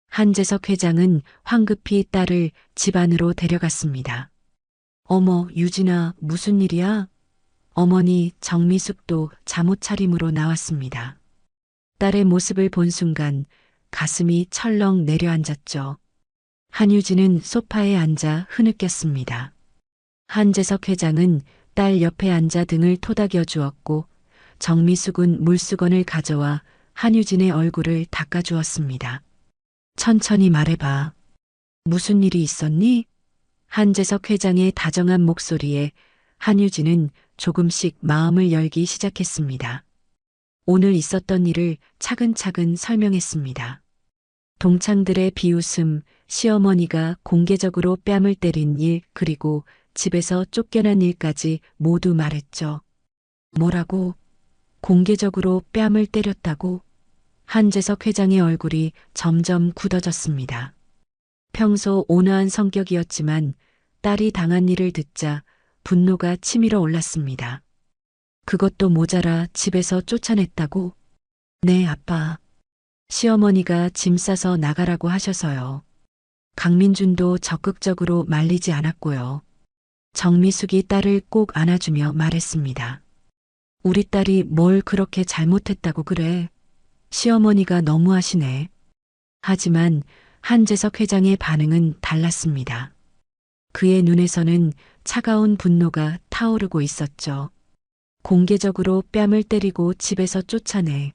한재석 회장은 황급히 딸을 집 안으로 데려갔습니다. 어머, 유진아, 무슨 일이야? 어머니 정미숙도 잠옷 차림으로 나왔습니다. 딸의 모습을 본 순간 가슴이 철렁 내려앉았죠. 한유진은 소파에 앉아 흐느꼈습니다. 한재석 회장은 딸 옆에 앉아 등을 토닥여 주었고 정미숙은 물수건을 가져와 한유진의 얼굴을 닦아주었습니다. 천천히 말해봐. 무슨 일이 있었니? 한재석 회장의 다정한 목소리에 한유진은 조금씩 마음을 열기 시작했습니다. 오늘 있었던 일을 차근차근 설명했습니다. 동창들의 비웃음, 시어머니가 공개적으로 뺨을 때린 일, 그리고 집에서 쫓겨난 일까지 모두 말했죠. 뭐라고? 공개적으로 뺨을 때렸다고? 한재석 회장의 얼굴이 점점 굳어졌습니다. 평소 온화한 성격이었지만 딸이 당한 일을 듣자 분노가 치밀어 올랐습니다. 그것도 모자라 집에서 쫓아냈다고? 네, 아빠. 시어머니가 짐 싸서 나가라고 하셔서요. 강민준도 적극적으로 말리지 않았고요. 정미숙이 딸을 꼭 안아주며 말했습니다. 우리 딸이 뭘 그렇게 잘못했다고 그래. 시어머니가 너무하시네. 하지만 한재석 회장의 반응은 달랐습니다. 그의 눈에서는 차가운 분노가 타오르고 있었죠. 공개적으로 뺨을 때리고 집에서 쫓아내.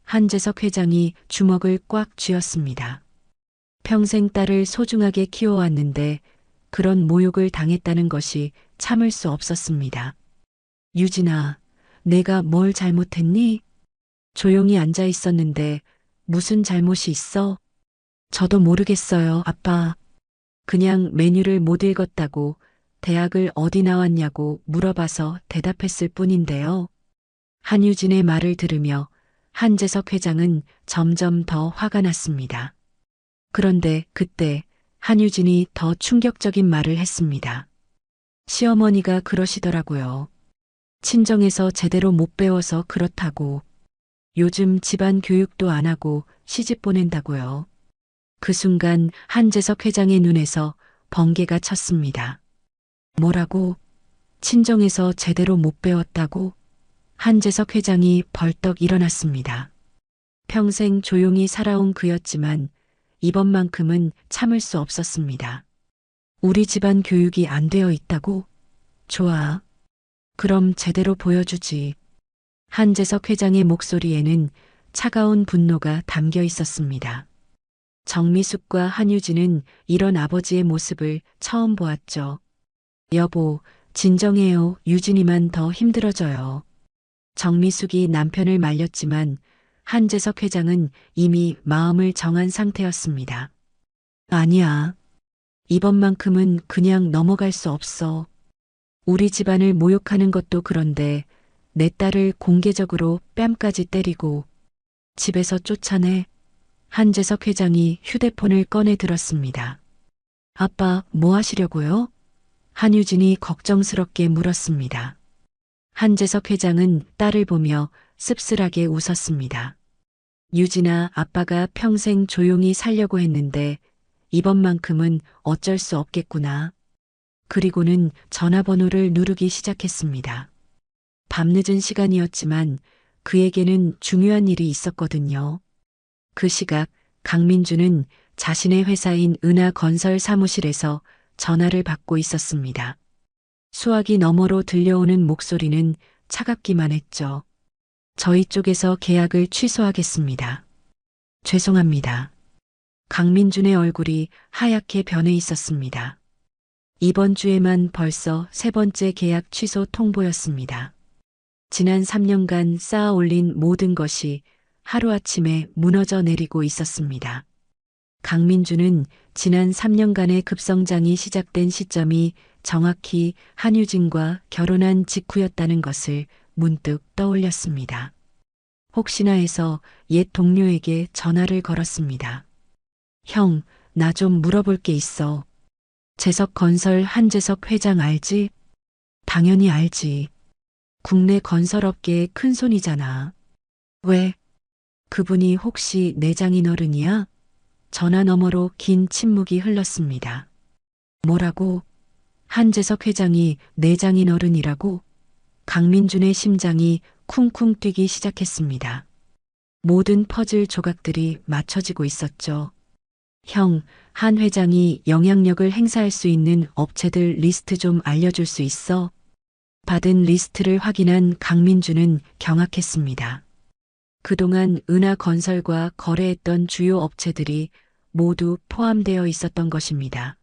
한재석 회장이 주먹을 꽉 쥐었습니다. 평생 딸을 소중하게 키워왔는데 그런 모욕을 당했다는 것이 참을 수 없었습니다. 유진아, 내가 뭘 잘못했니? 조용히 앉아 있었는데 무슨 잘못이 있어? 저도 모르겠어요, 아빠. 그냥 메뉴를 못 읽었다고 대학을 어디 나왔냐고 물어봐서 대답했을 뿐인데요. 한유진의 말을 들으며 한재석 회장은 점점 더 화가 났습니다. 그런데 그때 한유진이 더 충격적인 말을 했습니다. 시어머니가 그러시더라고요. 친정에서 제대로 못 배워서 그렇다고. 요즘 집안 교육도 안 하고 시집 보낸다고요. 그 순간 한재석 회장의 눈에서 번개가 쳤습니다. 뭐라고? 친정에서 제대로 못 배웠다고? 한재석 회장이 벌떡 일어났습니다. 평생 조용히 살아온 그였지만 이번만큼은 참을 수 없었습니다. 우리 집안 교육이 안 되어 있다고? 좋아. 그럼 제대로 보여주지. 한재석 회장의 목소리에는 차가운 분노가 담겨 있었습니다. 정미숙과 한유진은 이런 아버지의 모습을 처음 보았죠. 여보, 진정해요. 유진이만 더 힘들어져요. 정미숙이 남편을 말렸지만 한재석 회장은 이미 마음을 정한 상태였습니다. 아니야. 이번만큼은 그냥 넘어갈 수 없어. 우리 집안을 모욕하는 것도 그런데 내 딸을 공개적으로 뺨까지 때리고 집에서 쫓아내. 한재석 회장이 휴대폰을 꺼내 들었습니다. 아빠, 뭐 하시려고요? 한유진이 걱정스럽게 물었습니다. 한재석 회장은 딸을 보며 씁쓸하게 웃었습니다. 유진아, 아빠가 평생 조용히 살려고 했는데 이번만큼은 어쩔 수 없겠구나. 그리고는 전화번호를 누르기 시작했습니다. 밤늦은 시간이었지만 그에게는 중요한 일이 있었거든요. 그 시각 강민주는 자신의 회사인 은하건설 사무실에서 전화를 받고 있었습니다. 수화기 너머로 들려오는 목소리는 차갑기만 했죠. 저희 쪽에서 계약을 취소하겠습니다. 죄송합니다. 강민준의 얼굴이 하얗게 변해 있었습니다. 이번 주에만 벌써 3번째 계약 취소 통보였습니다. 지난 3년간 쌓아 올린 모든 것이 하루아침에 무너져 내리고 있었습니다. 강민주는 지난 3년간의 급성장이 시작된 시점이 정확히 한유진과 결혼한 직후였다는 것을 문득 떠올렸습니다. 혹시나 해서 옛 동료에게 전화를 걸었습니다. 형, 나 좀 물어볼 게 있어. 재석건설 한재석 회장 알지? 당연히 알지. 국내 건설업계의 큰손이잖아. 왜? 그분이 혹시 내 장인어른이야? 전화 너머로 긴 침묵이 흘렀습니다. 뭐라고? 한재석 회장이 내 장인어른이라고? 강민준의 심장이 쿵쿵 뛰기 시작했습니다. 모든 퍼즐 조각들이 맞춰지고 있었죠. 형, 한 회장이 영향력을 행사할 수 있는 업체들 리스트 좀 알려줄 수 있어? 받은 리스트를 확인한 강민주는 경악했습니다. 그동안 은하건설과 거래했던 주요 업체들이 모두 포함되어 있었던 것입니다.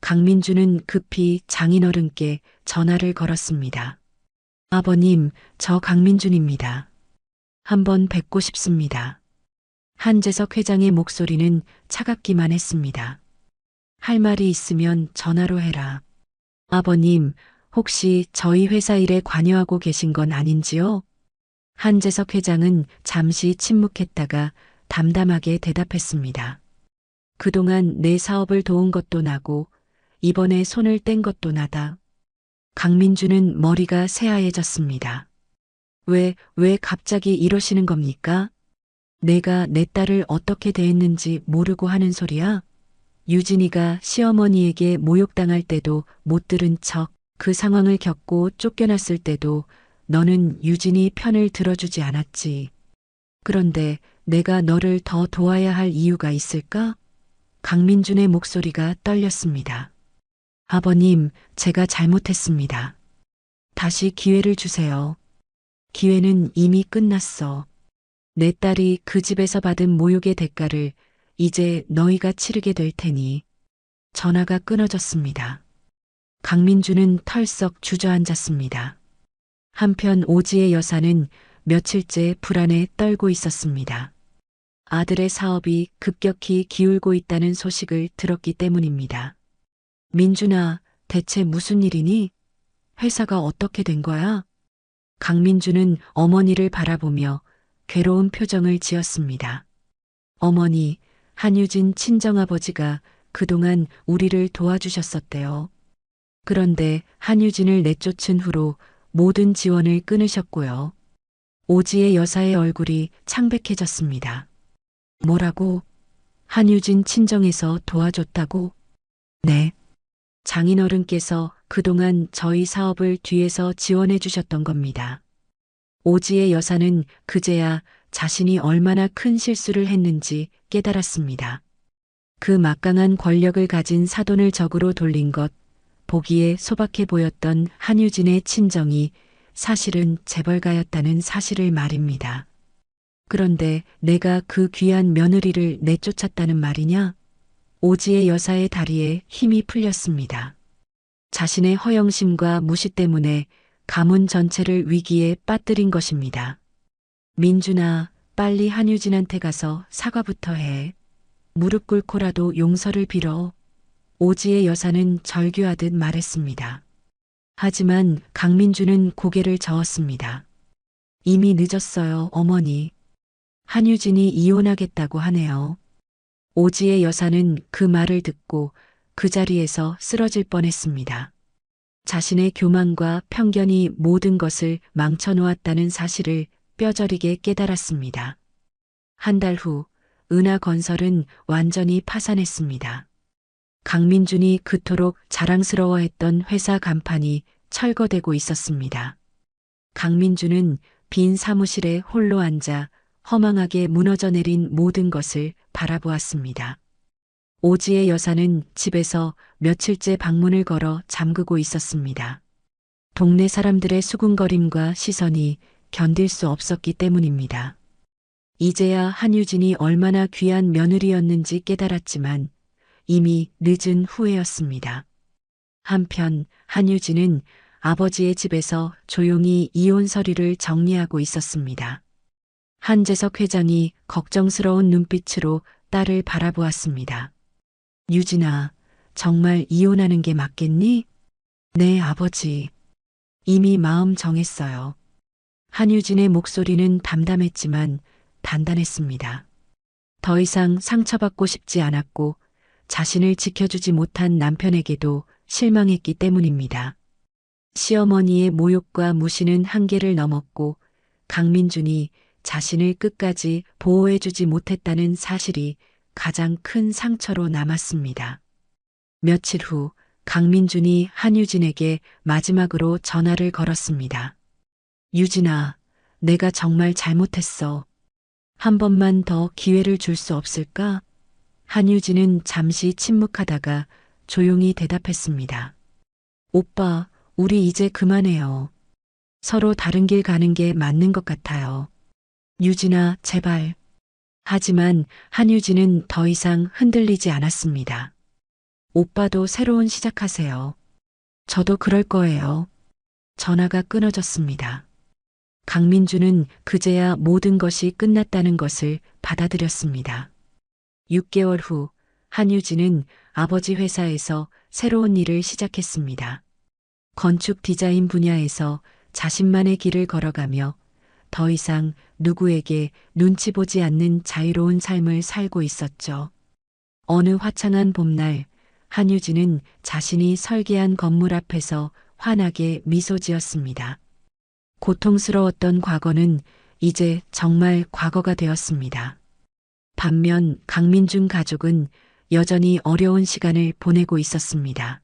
강민주는 급히 장인어른께 전화를 걸었습니다. 아버님, 저 강민준입니다. 한번 뵙고 싶습니다. 한재석 회장의 목소리는 차갑기만 했습니다. 할 말이 있으면 전화로 해라. 아버님, 혹시 저희 회사 일에 관여하고 계신 건 아닌지요? 한재석 회장은 잠시 침묵했다가 담담하게 대답했습니다. 그동안 내 사업을 도운 것도 나고 이번에 손을 뗀 것도 나다. 강민주는 머리가 새하얘졌습니다. 왜 갑자기 이러시는 겁니까? 내가 내 딸을 어떻게 대했는지 모르고 하는 소리야? 유진이가 시어머니에게 모욕당할 때도 못 들은 척, 그 상황을 겪고 쫓겨났을 때도 너는 유진이 편을 들어주지 않았지. 그런데 내가 너를 더 도와야 할 이유가 있을까? 강민준의 목소리가 떨렸습니다. 아버님, 제가 잘못했습니다. 다시 기회를 주세요. 기회는 이미 끝났어. 내 딸이 그 집에서 받은 모욕의 대가를 이제 너희가 치르게 될 테니. 전화가 끊어졌습니다. 강민주는 털썩 주저앉았습니다. 한편 오지의 여사는 며칠째 불안에 떨고 있었습니다. 아들의 사업이 급격히 기울고 있다는 소식을 들었기 때문입니다. 민준아, 대체 무슨 일이니? 회사가 어떻게 된 거야? 강민주는 어머니를 바라보며 괴로운 표정을 지었습니다. 어머니, 한유진 친정아버지가 그동안 우리를 도와주셨었대요. 그런데 한유진을 내쫓은 후로 모든 지원을 끊으셨고요. 오지의 여사의 얼굴이 창백해졌습니다. 뭐라고? 한유진 친정에서 도와줬다고? 네. 장인어른께서 그동안 저희 사업을 뒤에서 지원해 주셨던 겁니다. 오지의 여사는 그제야 자신이 얼마나 큰 실수를 했는지 깨달았습니다. 그 막강한 권력을 가진 사돈을 적으로 돌린 것, 보기에 소박해 보였던 한유진의 친정이 사실은 재벌가였다는 사실을 말입니다. 그런데 내가 그 귀한 며느리를 내쫓았다는 말이냐? 오지의 여사의 다리에 힘이 풀렸습니다. 자신의 허영심과 무시 때문에 가문 전체를 위기에 빠뜨린 것입니다. 민준아, 빨리 한유진한테 가서 사과부터 해. 무릎 꿇고라도 용서를 빌어. 오지의 여사는 절규하듯 말했습니다. 하지만 강민주는 고개를 저었습니다. 이미 늦었어요, 어머니. 한유진이 이혼하겠다고 하네요. 오지의 여사는 그 말을 듣고 그 자리에서 쓰러질 뻔했습니다. 자신의 교만과 편견이 모든 것을 망쳐놓았다는 사실을 뼈저리게 깨달았습니다. 한 달 후 은하건설은 완전히 파산했습니다. 강민준이 그토록 자랑스러워했던 회사 간판이 철거되고 있었습니다. 강민준은 빈 사무실에 홀로 앉아 허망하게 무너져 내린 모든 것을 바라보았습니다. 오지의 여사는 집에서 며칠째 방문을 걸어 잠그고 있었습니다. 동네 사람들의 수군거림과 시선이 견딜 수 없었기 때문입니다. 이제야 한유진이 얼마나 귀한 며느리였는지 깨달았지만 이미 늦은 후회였습니다. 한편 한유진은 아버지의 집에서 조용히 이혼 서류를 정리하고 있었습니다. 한재석 회장이 걱정스러운 눈빛으로 딸을 바라보았습니다. 유진아, 정말 이혼하는 게 맞겠니? 네, 아버지. 이미 마음 정했어요. 한유진의 목소리는 담담했지만 단단했습니다. 더 이상 상처받고 싶지 않았고 자신을 지켜주지 못한 남편에게도 실망했기 때문입니다. 시어머니의 모욕과 무시는 한계를 넘었고 강민준이 자신을 끝까지 보호해주지 못했다는 사실이 가장 큰 상처로 남았습니다. 며칠 후 강민준이 한유진에게 마지막으로 전화를 걸었습니다. 유진아, 내가 정말 잘못했어. 한 번만 더 기회를 줄 수 없을까? 한유진은 잠시 침묵하다가 조용히 대답했습니다. 오빠, 우리 이제 그만해요. 서로 다른 길 가는 게 맞는 것 같아요. 유진아, 제발. 하지만 한유진은 더 이상 흔들리지 않았습니다. 오빠도 새로운 시작하세요. 저도 그럴 거예요. 전화가 끊어졌습니다. 강민주는 그제야 모든 것이 끝났다는 것을 받아들였습니다. 6개월 후 한유진은 아버지 회사에서 새로운 일을 시작했습니다. 건축 디자인 분야에서 자신만의 길을 걸어가며 더 이상 누구에게 눈치 보지 않는 자유로운 삶을 살고 있었죠. 어느 화창한 봄날 한유진은 자신이 설계한 건물 앞에서 환하게 미소 지었습니다. 고통스러웠던 과거는 이제 정말 과거가 되었습니다. 반면 강민준 가족은 여전히 어려운 시간을 보내고 있었습니다.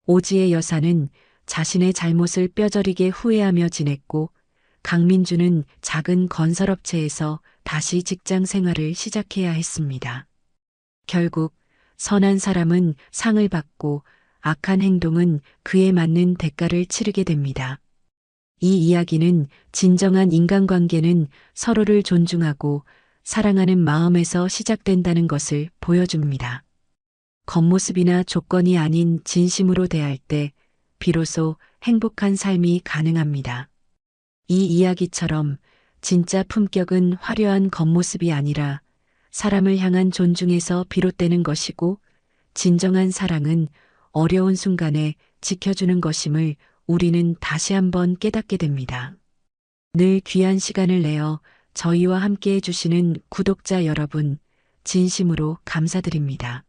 오지의 여사는 자신의 잘못을 뼈저리게 후회하며 지냈고 강민준은 작은 건설업체에서 다시 직장 생활을 시작해야 했습니다. 결국 선한 사람은 상을 받고 악한 행동은 그에 맞는 대가를 치르게 됩니다. 이 이야기는 진정한 인간관계는 서로를 존중하고 사랑하는 마음에서 시작된다는 것을 보여줍니다. 겉모습이나 조건이 아닌 진심으로 대할 때 비로소 행복한 삶이 가능합니다. 이 이야기처럼 진짜 품격은 화려한 겉모습이 아니라 사람을 향한 존중에서 비롯되는 것이고 진정한 사랑은 어려운 순간에 지켜주는 것임을 우리는 다시 한번 깨닫게 됩니다. 늘 귀한 시간을 내어 저희와 함께 해주시는 구독자 여러분, 진심으로 감사드립니다.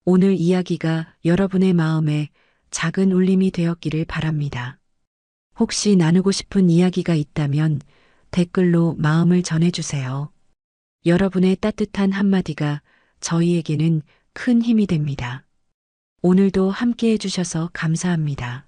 오늘 이야기가 여러분의 마음에 작은 울림이 되었기를 바랍니다. 혹시 나누고 싶은 이야기가 있다면 댓글로 마음을 전해주세요. 여러분의 따뜻한 한마디가 저희에게는 큰 힘이 됩니다. 오늘도 함께 해주셔서 감사합니다.